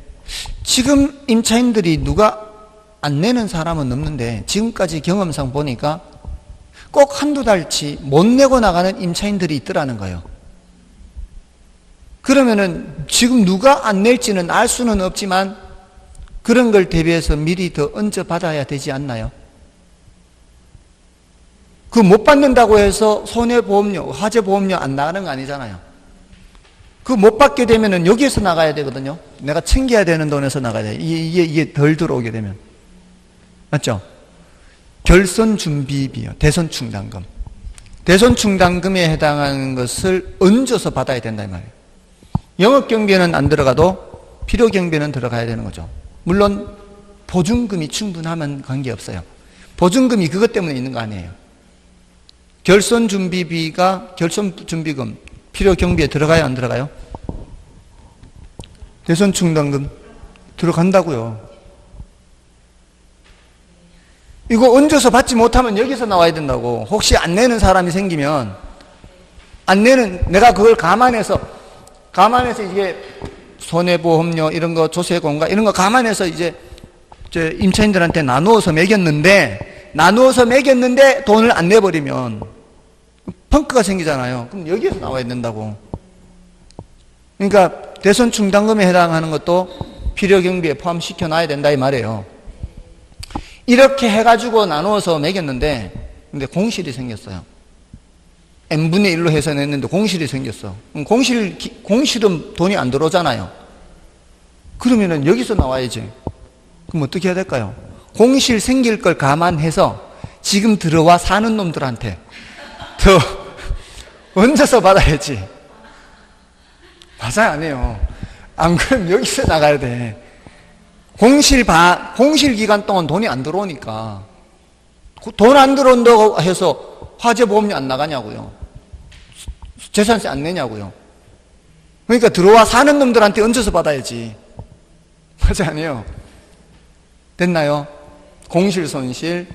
지금 임차인들이 누가 안 내는 사람은 없는데 지금까지 경험상 보니까 꼭 한두 달치 못 내고 나가는 임차인들이 있더라는 거예요. 그러면은 지금 누가 안 낼지는 알 수는 없지만 그런 걸 대비해서 미리 더 얹어 받아야 되지 않나요? 그 못 받는다고 해서 손해보험료, 화재보험료 안 나가는 거 아니잖아요. 그 못 받게 되면은 여기에서 나가야 되거든요. 내가 챙겨야 되는 돈에서 나가야 돼. 이게 덜 들어오게 되면. 맞죠? 결선 준비비요. 대선 충당금. 대선 충당금에 해당하는 것을 얹어서 받아야 된다 이 말이에요. 영업경비에는 안 들어가도 필요경비에는 들어가야 되는 거죠. 물론 보증금이 충분하면 관계없어요. 보증금이 그것 때문에 있는 거 아니에요. 결선 준비비가 결선 준비금 필요 경비에 들어가요, 안 들어가요? 대선 충당금 들어간다고요. 이거 얹어서 받지 못하면 여기서 나와야 된다고. 혹시 안 내는 사람이 생기면 안 내는 내가 그걸 감안해서 이게 손해보험료 이런 거 조세공과 이런 거 감안해서 이제 임차인들한테 나누어서 매겼는데 돈을 안 내버리면 펑크가 생기잖아요. 그럼 여기에서 나와야 된다고. 그러니까 대선 충당금에 해당하는 것도 필요경비에 포함시켜 놔야 된다 이 말이에요. 이렇게 해가지고 나누어서 매겼는데 근데 공실이 생겼어요. n분의 1로 해서 냈는데 공실이 생겼어. 공실은 돈이 안 들어오잖아요. 그러면은 여기서 나와야지. 그럼 어떻게 해야 될까요? 공실 생길 걸 감안해서 지금 들어와 사는 놈들한테 더 얹어서 받아야지. 맞아요, 안 해요? 안 그러면 여기서 나가야 돼. 공실 기간 동안 돈이 안 들어오니까. 돈 안 들어온다고 해서 화재보험료 안 나가냐고요. 재산세 안 내냐고요. 그러니까 들어와 사는 놈들한테 얹어서 받아야지. 맞아요, 안 해요? 됐나요? 공실 손실,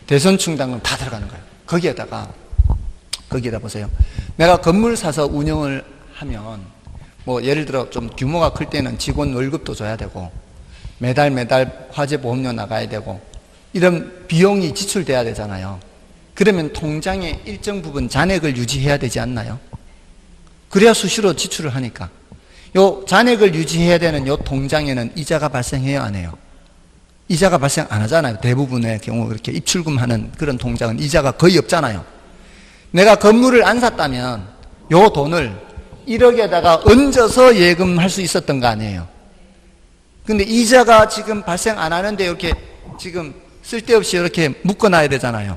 대선 충당금 다 들어가는 거예요. 거기에다 보세요. 내가 건물 사서 운영을 하면 뭐 예를 들어 좀 규모가 클 때는 직원 월급도 줘야 되고 매달 화재보험료 나가야 되고 이런 비용이 지출돼야 되잖아요. 그러면 통장에 일정 부분 잔액을 유지해야 되지 않나요? 그래야 수시로 지출을 하니까. 요 잔액을 유지해야 되는 요 통장에는 이자가 발생해요, 안 해요? 이자가 발생 안 하잖아요. 대부분의 경우 이렇게 입출금하는 그런 통장은 이자가 거의 없잖아요. 내가 건물을 안 샀다면 요 돈을 1억에다가 얹어서 예금할 수 있었던 거 아니에요. 근데 이자가 지금 발생 안 하는데 이렇게 지금 쓸데없이 이렇게 묶어놔야 되잖아요.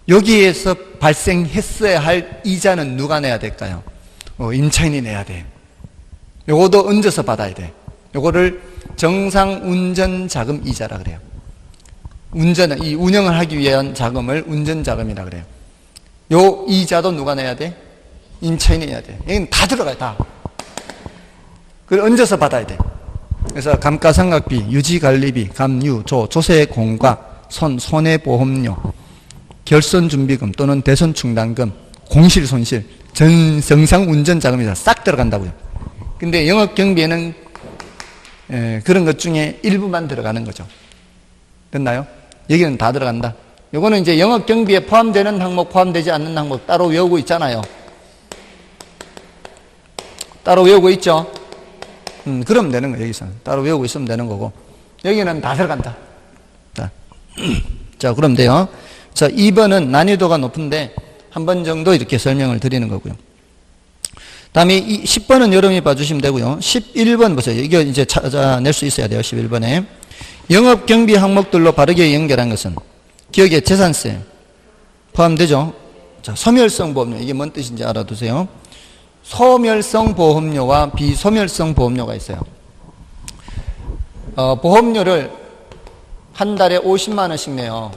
여기에서 발생했어야 할 이자는 누가 내야 될까요? 임차인이 내야 돼. 요거도 얹어서 받아야 돼. 요거를 정상 운전 자금 이자라 그래요. 이 운영을 하기 위한 자금을 운전 자금이라 그래요. 요 이자도 누가 내야 돼? 인천이 내야 돼. 여기는 다 들어가요, 다. 그걸 얹어서 받아야 돼. 그래서 감가상각비, 유지관리비, 감유, 조세 공과, 손해보험료, 결손준비금 또는 대손충당금, 공실손실, 정상 운전자금이 싹 들어간다고요. 근데 영업경비에는 그런 것 중에 일부만 들어가는 거죠. 됐나요? 여기는 다 들어간다. 요거는 이제 영업경비에 포함되는 항목, 포함되지 않는 항목 따로 외우고 있잖아요. 따로 외우고 있죠? 그러면 되는 거예요, 여기서는. 따로 외우고 있으면 되는 거고. 여기는 다 들어간다. 자, 그럼 돼요. 자, 2번은 난이도가 높은데, 한 번 정도 이렇게 설명을 드리는 거고요. 다음에 10번은 여러분이 봐주시면 되고요. 11번 보세요. 이거 이제 찾아낼 수 있어야 돼요, 11번에. 영업경비 항목들로 바르게 연결한 것은, 기억에 재산세 포함되죠? 자, 소멸성 보험료. 이게 뭔 뜻인지 알아두세요. 소멸성 보험료와 비소멸성 보험료가 있어요. 보험료를 한 달에 50만 원씩 내요.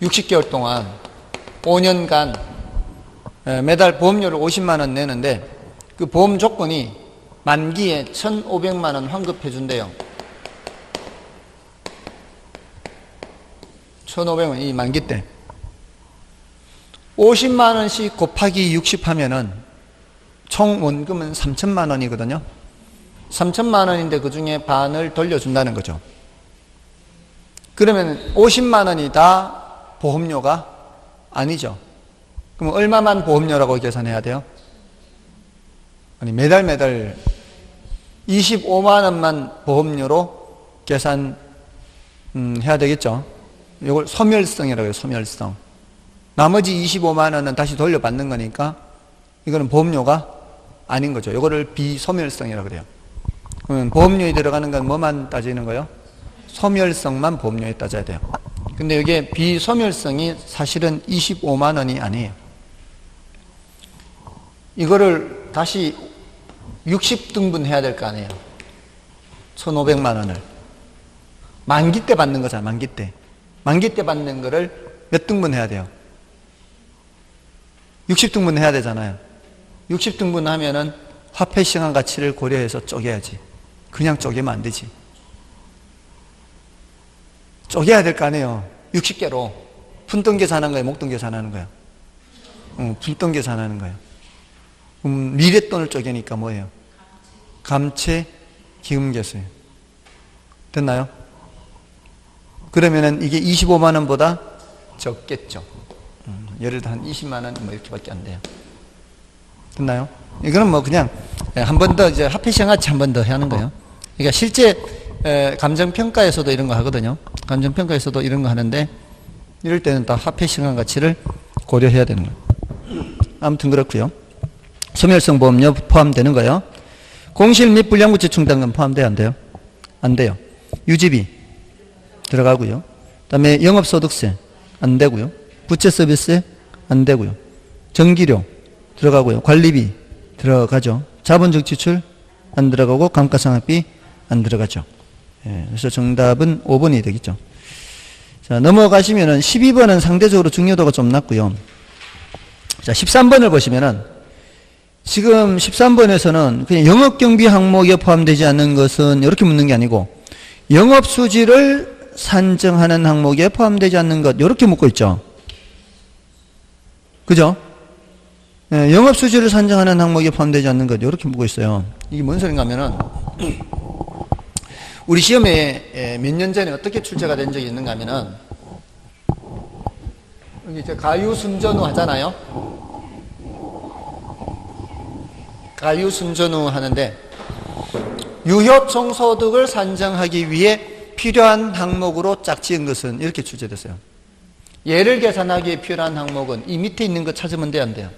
60개월 동안 5년간 매달 보험료를 50만 원 내는데 그 보험 조건이 만기에 1,500만 원 환급해 준대요. 1,500원 이 만기 때 50만 원씩 곱하기 60 하면은 총 원금은 3천만 원이거든요. 3천만 원인데 그 중에 반을 돌려준다는 거죠. 그러면 50만 원이 다 보험료가 아니죠. 그럼 얼마만 보험료라고 계산해야 돼요? 아니, 매달 25만 원만 보험료로 계산 해야 되겠죠. 이걸 소멸성이라고 해요. 소멸성. 나머지 25만 원은 다시 돌려받는 거니까 이거는 보험료가 아닌 거죠. 이거를 비소멸성이라고 그래요. 그러면 보험료에 들어가는 건 뭐만 따지는 거예요? 소멸성만 보험료에 따져야 돼요. 근데 이게 비소멸성이 사실은 25만 원이 아니에요. 이거를 다시 60등분 해야 될 거 아니에요. 1,500만 원을. 만기 때 받는 거잖아, 만기 때. 만기 때 받는 거를 몇 등분 해야 돼요? 60등분 해야 되잖아요. 60등분 하면은 화폐 시간 가치를 고려해서 쪼개야지. 그냥 쪼개면 안 되지. 쪼개야 될 거 아니에요. 60개로. 푼돈 계산하는 거예요? 목돈 계산하는 거예요? 푼돈 계산하는 거예요. 미래돈을 쪼개니까 뭐예요? 감채, 기금계수예요. 됐나요? 그러면은 이게 25만 원보다 적겠죠. 예를 들어 한 20만 원 뭐 이렇게밖에 안 돼요. 됐나요? 이거는 뭐 그냥 한 번 더 이제 화폐 시장 가치 한 번 더 하는 거예요. 그러니까 실제 감정평가에서도 이런 거 하거든요. 감정평가에서도 이런 거 하는데 이럴 때는 다 화폐 시간 가치를 고려해야 되는 거예요. 아무튼 그렇고요. 소멸성 보험료 포함되는 거예요. 공실 및 불량부채 충당금 포함돼요? 안 돼요? 안 돼요. 유지비 들어가고요. 그다음에 영업소득세 안 되고요. 부채 서비스 안 되고요. 전기료 들어가고요. 관리비 들어가죠. 자본적 지출 안 들어가고 감가상각비 안 들어가죠. 그래서 정답은 5번이 되겠죠. 자, 넘어가시면은 12번은 상대적으로 중요도가 좀 낮고요. 자, 13번을 보시면은 지금 13번에서는 그냥 영업경비 항목에 포함되지 않는 것은 이렇게 묻는 게 아니고 영업수지를 산정하는 항목에 포함되지 않는 것 이렇게 묻고 있죠. 그죠? 영업수지를 산정하는 항목에 포함되지 않는 것 이렇게 묻고 있어요. 이게 뭔 소린가 하면은 우리 시험에 몇 년 전에 어떻게 출제가 된 적이 있는가 하면은 여기 이제 가유순전후 하잖아요. 가유순전후 하는데 유효총소득을 산정하기 위해 필요한 항목으로 짝지은 것은 이렇게 출제됐어요. 얘를 계산하기 위해 필요한 항목은 이 밑에 있는 거 찾으면 돼요, 안 돼요?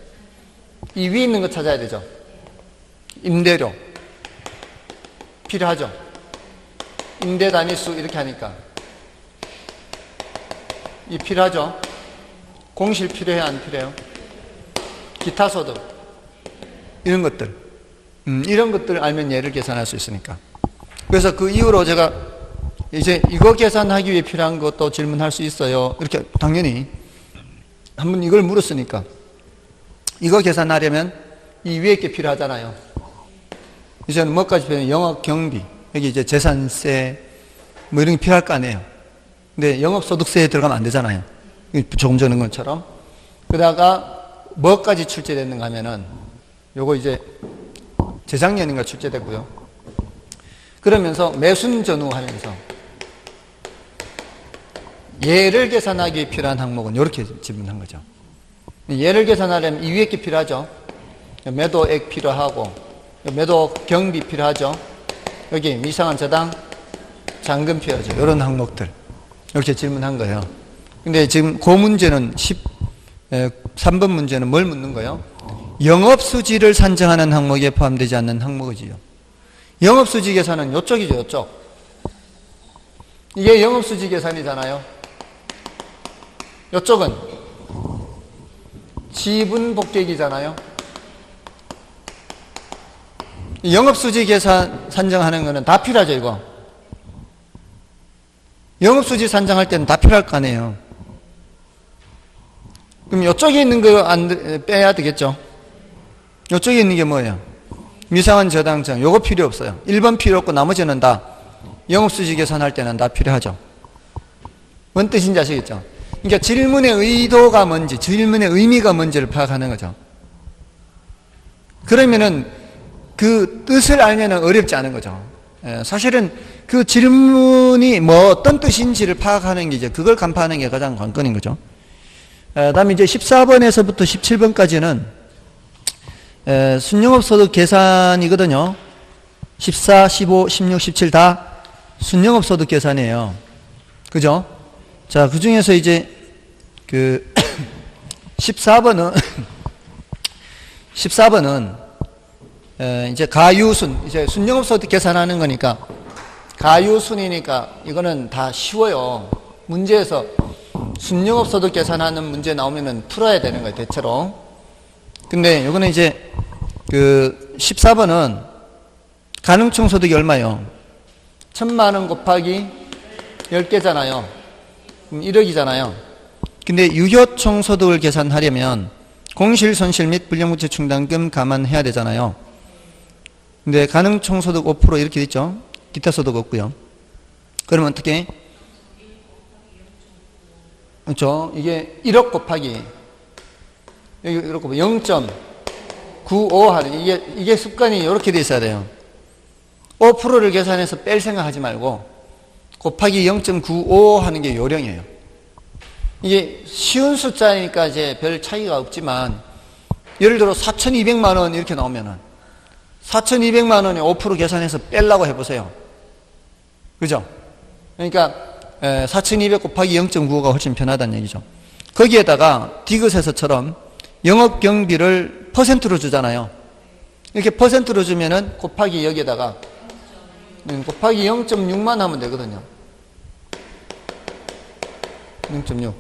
이 위에 있는 거 찾아야 되죠. 임대료 필요하죠. 임대 단위수 이렇게 하니까 이 필요하죠. 공실 필요해요, 안 필요해요? 기타 소득 이런 것들. 이런 것들을 알면 얘를 계산할 수 있으니까. 그래서 그 이후로 제가 이제 이거 계산하기 위해 필요한 것도 질문할 수 있어요. 이렇게 당연히 한번 이걸 물었으니까 이거 계산하려면 이 위에 게 필요하잖아요. 이제는 뭐까지 필요해요? 영업 경비, 여기 이제 재산세 뭐 이런 게 필요할 거 아니에요. 근데 영업소득세에 들어가면 안 되잖아요. 조금 전에 것처럼. 그러다가 뭐까지 출제됐는가 하면은 요거 이제 재작년인가 출제됐고요. 그러면서 매순전후 하면서 얘를 계산하기 위해 필요한 항목은 이렇게 질문한 거죠. 얘를 계산하려면 이 위에 게 필요하죠. 매도액 필요하고 매도 경비 필요하죠. 여기 미상한 저당 잔금 필요하죠. 이런 항목들 이렇게 질문한 거예요. 근데 지금 그 문제는 13번 문제는 뭘 묻는 거예요? 영업수지를 산정하는 항목에 포함되지 않는 항목이지요. 영업수지 계산은 이쪽이죠. 이쪽. 이게 영업수지 계산이잖아요. 이쪽은 지분복객이잖아요. 영업수지 계산 산정하는 거는 다 필요하죠. 이거 영업수지 산정할 때는 다 필요할 거 아니에요. 그럼 이쪽에 있는 거 빼야 되겠죠. 이쪽에 있는 게 뭐예요? 미상한 저당장 요거 필요 없어요. 1번 필요 없고 나머지는 다 영업수지 계산할 때는 다 필요하죠. 뭔 뜻인지 아시겠죠? 그러니까 질문의 의도가 뭔지, 질문의 의미가 뭔지를 파악하는 거죠. 그러면은 그 뜻을 알면은 어렵지 않은 거죠. 사실은 그 질문이 뭐 어떤 뜻인지를 파악하는 게 이제 그걸 간파하는 게 가장 관건인 거죠. 다음에 이제 14번에서부터 17번까지는 순영업소득 계산이거든요. 14, 15, 16, 17 다 순영업소득 계산이에요. 그죠? 자, 그 중에서 이제 그 14번은 이제 가유순, 이제 순영업소득 계산하는 거니까 가유순이니까 이거는 다 쉬워요. 문제에서 순영업소득 계산하는 문제 나오면은 풀어야 되는 거예요, 대체로. 근데 이거는 이제 그 14번은 가능총 소득이 얼마요? 1000만 원 곱하기 10개잖아요. 그럼 1억이잖아요. 근데 유효총 소득을 계산하려면 공실 손실 및 불량부채 충당금 감안해야 되잖아요. 근데 가능총 소득 5% 이렇게 있죠. 기타 소득 없고요. 그러면 어떻게? 그렇죠. 이게 1억 곱하기 여기 이렇게 0.95 하는 이게 습관이 이렇게 돼 있어야 돼요. 5%를 계산해서 뺄 생각하지 말고 곱하기 0.95 하는 게 요령이에요. 이게 쉬운 숫자니까 이제 별 차이가 없지만 예를 들어 4,200만 원 이렇게 나오면은 4,200만 원에 5% 계산해서 빼려고 해보세요. 그죠? 그러니까 4,200 곱하기 0.95가 훨씬 편하다는 얘기죠. 거기에다가 디귿에서처럼 영업경비를 퍼센트로 주잖아요. 이렇게 퍼센트로 주면은 곱하기 여기에다가 곱하기 0.6만 하면 되거든요. 0.6.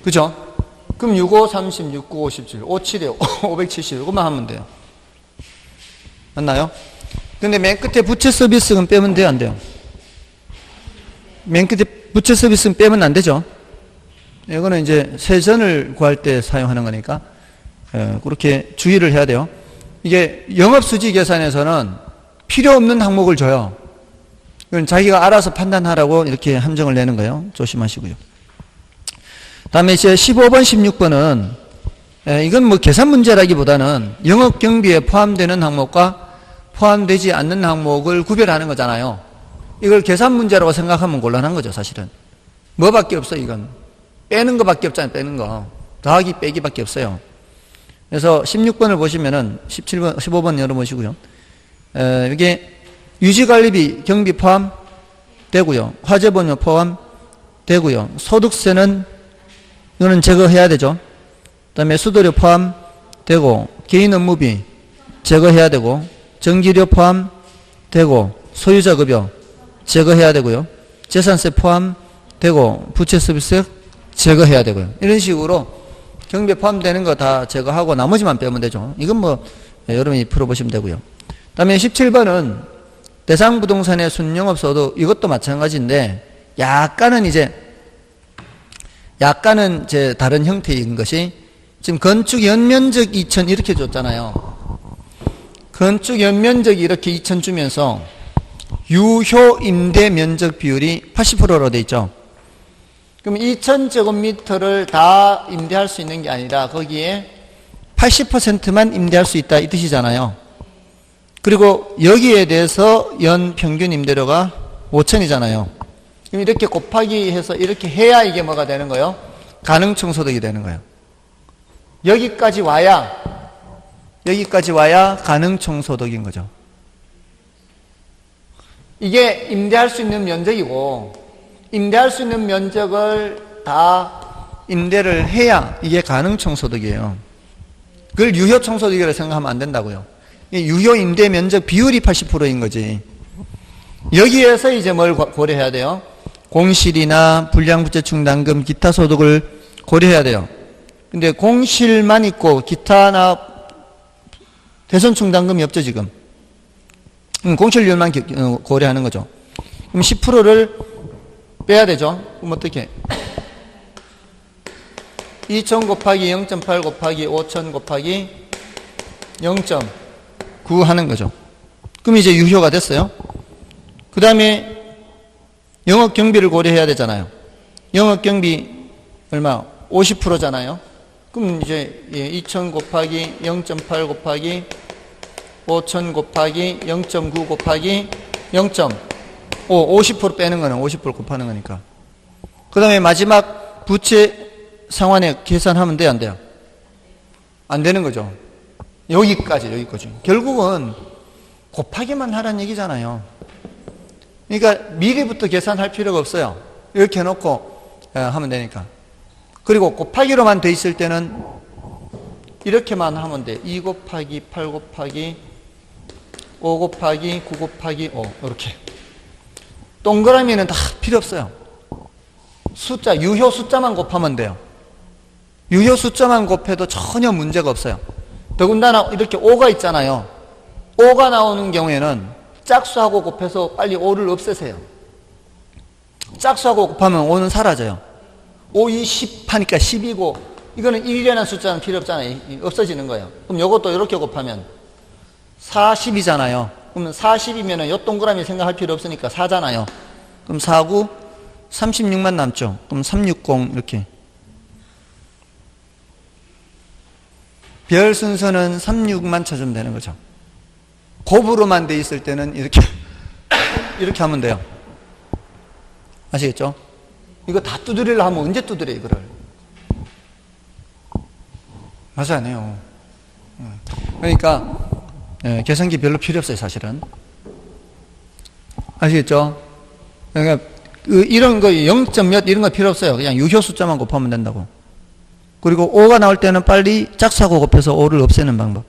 그죠? 그럼 65, 30, 69, 57, 57에 570 이것만 하면 돼요. 맞나요? 근데 맨 끝에 부채 서비스는 빼면 돼요, 안 돼요? 맨 끝에 부채 서비스는 빼면 안 되죠? 이거는 이제 세전을 구할 때 사용하는 거니까 그렇게 주의를 해야 돼요. 이게 영업수지 계산에서는 필요 없는 항목을 줘요. 그건 자기가 알아서 판단하라고 이렇게 함정을 내는 거예요. 조심하시고요. 다음에 이제 15번, 16번은 이건 뭐 계산 문제라기보다는 영업경비에 포함되는 항목과 포함되지 않는 항목을 구별하는 거잖아요. 이걸 계산 문제라고 생각하면 곤란한 거죠, 사실은. 뭐밖에 없어, 이건. 빼는 거밖에 없잖아요, 빼는 거. 더하기, 빼기밖에 없어요. 그래서 16번을 보시면은 17번, 15번 열어보시고요. 이게 유지관리비, 경비 포함되고요. 화재보뇨 포함되고요. 소득세는 이거는 제거해야 되죠. 그 다음에 수도료 포함되고, 개인 업무비 제거해야 되고, 전기료 포함되고, 소유자 급여 제거해야 되고요. 재산세 포함되고, 부채 서비스 제거해야 되고요. 이런 식으로 경비에 포함되는 거 다 제거하고 나머지만 빼면 되죠. 이건 뭐 여러분이 풀어보시면 되고요. 그 다음에 17번은 대상 부동산의 순영업소득, 이것도 마찬가지인데 약간은 이제 다른 형태인 것이, 지금 건축 연면적 2천 이렇게 줬잖아요. 건축 연면적이 이렇게 2천 주면서 유효 임대 면적 비율이 80%로 돼 있죠. 그럼 2,000제곱미터를 다 임대할 수 있는 게 아니라 거기에 80%만 임대할 수 있다 이 뜻이잖아요. 그리고 여기에 대해서 연 평균 임대료가 5,000이잖아요. 그럼 이렇게 곱하기 해서 이렇게 해야 이게 뭐가 되는 거예요? 가능청소득이 되는 거예요. 여기까지 와야 가능청소득인 거죠. 이게 임대할 수 있는 면적이고, 임대할 수 있는 면적을 다 임대를 해야 이게 가능청소득이에요. 그걸 유효청소득이라고 생각하면 안 된다고요. 유효 임대 면적 비율이 80%인 거지. 여기에서 이제 뭘 고려해야 돼요? 공실이나 불량부채 충당금, 기타 소득을 고려해야 돼요. 근데 공실만 있고 기타나 대손 충당금이 없죠, 지금. 공실률만 고려하는 거죠. 그럼 10%를 빼야 되죠. 그럼 어떻게? 2,000 곱하기 0.8 곱하기 5,000 곱하기 0.9 하는 거죠. 그럼 이제 유효가 됐어요. 그 다음에 영업 경비를 고려해야 되잖아요. 영업 경비 얼마? 50%잖아요. 그럼 이제 2,000 곱하기 0.8 곱하기 5,000 곱하기 0.9 곱하기 0.5, 50% 빼는 거는 50% 곱하는 거니까. 그 다음에 마지막 부채 상환에 계산하면 돼요, 안 돼요? 안 되는 거죠. 여기까지. 결국은 곱하기만 하라는 얘기잖아요. 그러니까 미리부터 계산할 필요가 없어요. 이렇게 해놓고 하면 되니까. 그리고 곱하기로만 돼 있을 때는 이렇게만 하면 돼. 2 곱하기 8 곱하기 5 곱하기 9 곱하기 5 이렇게. 동그라미는 다 필요 없어요. 숫자, 유효 숫자만 곱하면 돼요. 유효 숫자만 곱해도 전혀 문제가 없어요. 더군다나 이렇게 5가 있잖아요. 5가 나오는 경우에는 짝수하고 곱해서 빨리 5를 없애세요. 짝수하고 곱하면 5는 사라져요. 5, 2, 10 하니까 10이고, 이거는 1이라는 숫자는 필요 없잖아요. 없어지는 거예요. 그럼 이것도 이렇게 곱하면 40이잖아요. 그러면 40이면 요 동그라미 생각할 필요 없으니까 4잖아요. 그럼 4, 9, 36만 남죠. 그럼 360 이렇게. 별 순서는 36만 찾으면 되는 거죠. 곱으로만 돼 있을 때는 이렇게 하면 돼요. 아시겠죠? 이거 다 두드리려 하면 언제 두드려 이거를? 맞아 안 해요. 그러니까 계산기 별로 필요 없어요, 사실은. 아시겠죠? 그러니까 이런 거 0점 몇 이런 거 필요 없어요. 그냥 유효 숫자만 곱하면 된다고. 그리고 5가 나올 때는 빨리 짝수하고 곱해서 5를 없애는 방법.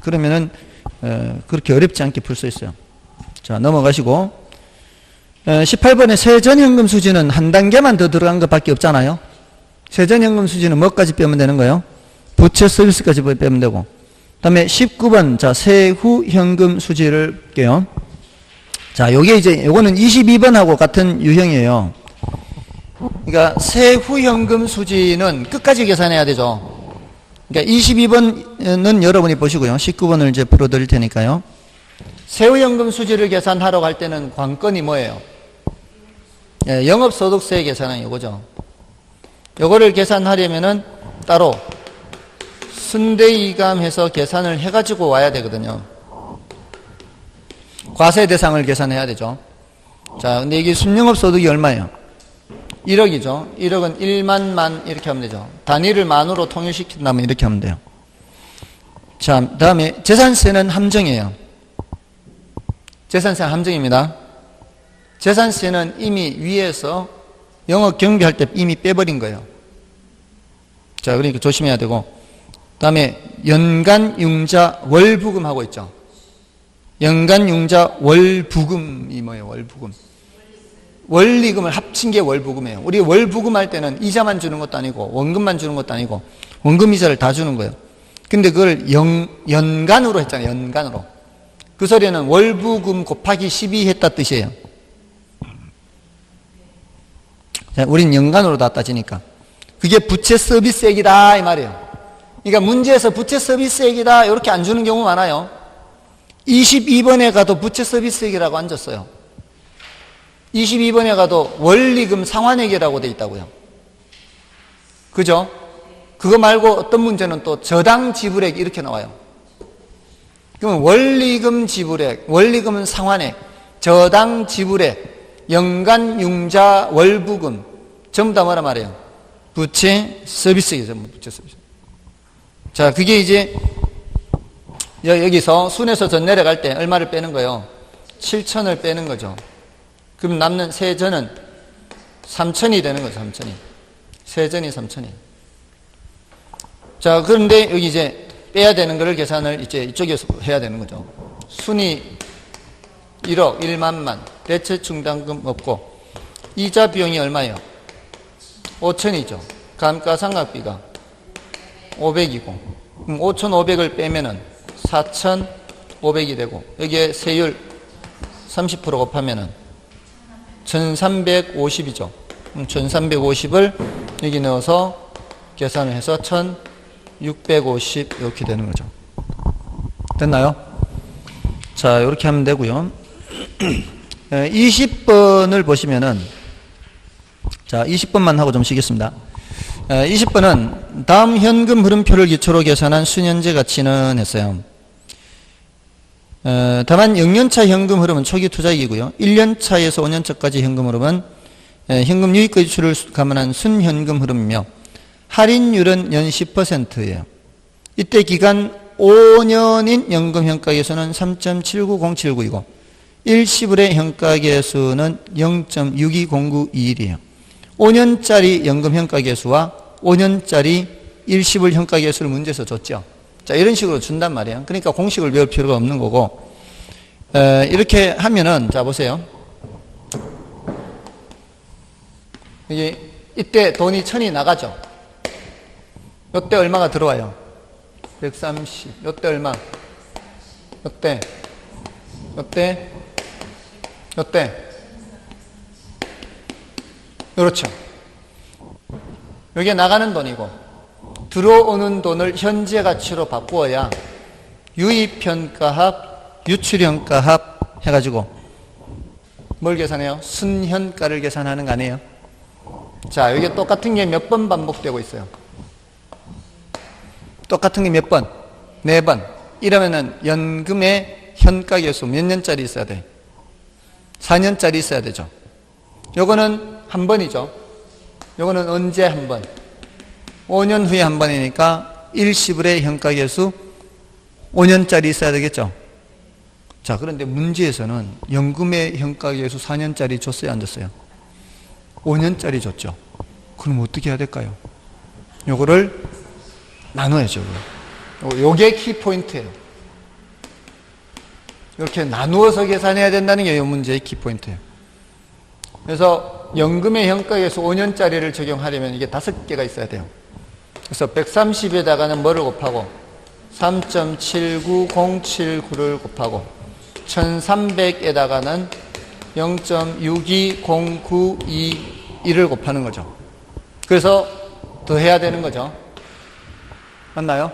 그러면은 그렇게 어렵지 않게 풀 수 있어요. 자, 넘어가시고 18번의 세전현금 수지는 한 단계만 더 들어간 것밖에 없잖아요. 세전현금 수지는 뭐까지 빼면 되는 거예요? 부채 서비스까지 빼면 되고. 그 다음에 19번 자 세후 현금 수지를 볼게요. 자, 요거는 22번하고 같은 유형이에요. 그러니까 세후 현금 수지는 끝까지 계산해야 되죠. 그러니까 22번은 여러분이 보시고요. 19번을 이제 풀어드릴 테니까요. 세후 현금 수지를 계산하러 갈 때는 관건이 뭐예요? 영업소득세 계산은 이거죠. 요거를 계산하려면은 따로 순대이감해서 계산을 해가지고 와야 되거든요. 과세 대상을 계산해야 되죠. 자, 근데 이게 순영업소득이 얼마예요? 1억이죠. 1억은 1만만 이렇게 하면 되죠. 단위를 만으로 통일시킨다면 이렇게 하면 돼요. 자, 다음에 재산세는 함정이에요. 재산세는 함정입니다. 재산세는 이미 위에서 영업 경비할 때 이미 빼버린 거예요. 자, 그러니까 조심해야 되고. 그 다음에 연간 융자 월부금하고 있죠. 연간 융자 월부금이 뭐예요? 월부금. 원리금을 합친 게 월부금이에요. 우리 월부금할 때는 이자만 주는 것도 아니고 원금만 주는 것도 아니고 원금 이자를 다 주는 거예요. 근데 그걸 연간으로 했잖아요. 연간으로. 그 소리는 월부금 곱하기 12 했다 뜻이에요. 자, 우린 연간으로 다 따지니까. 그게 부채 서비스액이다 이 말이에요. 그러니까 문제에서 부채 서비스액이다 이렇게 안 주는 경우 많아요. 22번에 가도 부채 서비스액이라고 안 줬어요. 22번에 가도 원리금 상환액이라고 돼 있다고요. 그죠? 그거 말고 어떤 문제는 또 저당 지불액 이렇게 나와요. 그러면 원리금 지불액, 원리금은 상환액, 저당 지불액, 연간 융자 월부금 전부 다 뭐라 말해요? 부채 서비스액이죠. 부채 서비스. 자, 그게 이제 여기서 순에서 전 내려갈 때 얼마를 빼는 거예요? 7천을 빼는 거죠. 그럼 남는 세전은 3천이 되는 거죠. 3천이. 세전이 3천이. 자, 그런데 여기 이제 빼야 되는 거를 계산을 이제 이쪽에서 해야 되는 거죠. 순이 1억 1만만 대체 충당금 없고 이자 비용이 얼마예요? 5천이죠. 감가상각비가 500이고 그럼 5,500을 빼면은 4,500이 되고 여기에 세율 30% 곱하면은 1,350이죠. 1,350을 여기 넣어서 계산을 해서 1,650 이렇게 되는 거죠. 됐나요? 자, 이렇게 하면 되고요. 20번을 보시면은 자, 20번만 하고 좀 쉬겠습니다. 20번은 다음 현금 흐름표를 기초로 계산한 수년제 가치는 했어요. 다만 0년차 현금 흐름은 초기 투자이익이고요. 1년차에서 5년차까지 현금 흐름은 현금 유입과 유출을 감안한 순현금 흐름이며 할인율은 연 10%예요. 이때 기간 5년인 연금 현가계수는 3.79079이고 일시불의 현가계수는 0.62091이에요. 5년짜리 연금 현가계수와 5년짜리 일시불 현가계수를 문제에서 줬죠. 자, 이런 식으로 준단 말이에요. 그러니까 공식을 외울 필요가 없는 거고 이렇게 하면은 자 보세요. 이때 돈이 1,000이 나가죠. 이때 얼마가 들어와요? 130. 이때 얼마? 이때 그렇죠. 여기에 나가는 돈이고 들어오는 돈을 현재 가치로 바꾸어야 유입현가합, 유출현가합 해가지고 뭘 계산해요? 순현가를 계산하는 거 아니에요? 자, 여기 똑같은 게 몇 번 반복되고 있어요? 똑같은 게 몇 번? 4번. 이러면은 연금의 현가계수 몇 년짜리 있어야 돼? 4년짜리 있어야 되죠. 요거는 한 번이죠. 요거는 언제 한 번? 5년 후에 한 번이니까 일시불의 현가계수 5년짜리 있어야 되겠죠. 자, 그런데 문제에서는 연금의 현가계수 4년짜리 줬어요, 안 줬어요? 5년짜리 줬죠. 그럼 어떻게 해야 될까요? 요거를 나눠야죠. 요게 키포인트예요. 이렇게 나누어서 계산해야 된다는 게 이 문제의 키포인트예요. 그래서 연금의 현가계수 5년짜리를 적용하려면 이게 5개가 있어야 돼요. 그래서 130에다가는 뭐를 곱하고 3.79079를 곱하고 1300에다가는 0.62091을 곱하는 거죠. 그래서 더 해야 되는 거죠. 맞나요?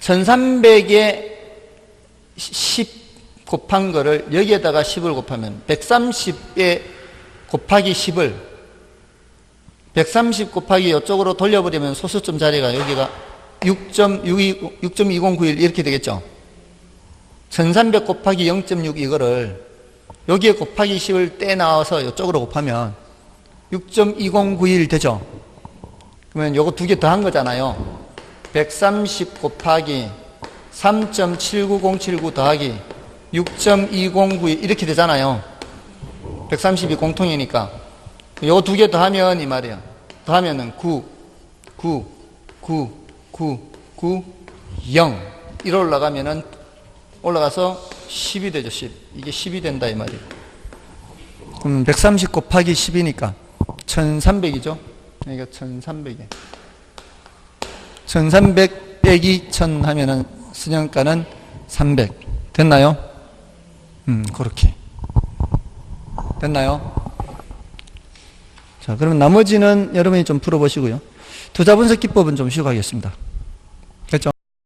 1300에 10 곱한 거를 여기에다가 10을 곱하면 130에 곱하기 10을 130 곱하기 이쪽으로 돌려버리면 소수점 자리가 여기가 6.2091 이렇게 되겠죠. 1300 곱하기 0.6 이거를 여기에 곱하기 10을 떼나와서 이쪽으로 곱하면 6.2091 되죠. 그러면 요거 두 개 더한 거잖아요. 130 곱하기 3.79079 더하기 6.2091 이렇게 되잖아요. 130이 공통이니까 요거 두 개 더하면 이 말이야. 더하면은 9 0 이로 올라가면은 올라가서 10이 되죠. 10. 이게 10이 된다 이 말이에요. 그럼 130 곱하기 10이니까 1300이죠. 그러니까 1300에 1300 빼기 1000 하면은 순영가는 300 됐나요? 그렇게 됐나요? 자, 그러면 나머지는 여러분이 좀 풀어보시고요. 투자 분석 기법은 좀 쉬고 하겠습니다.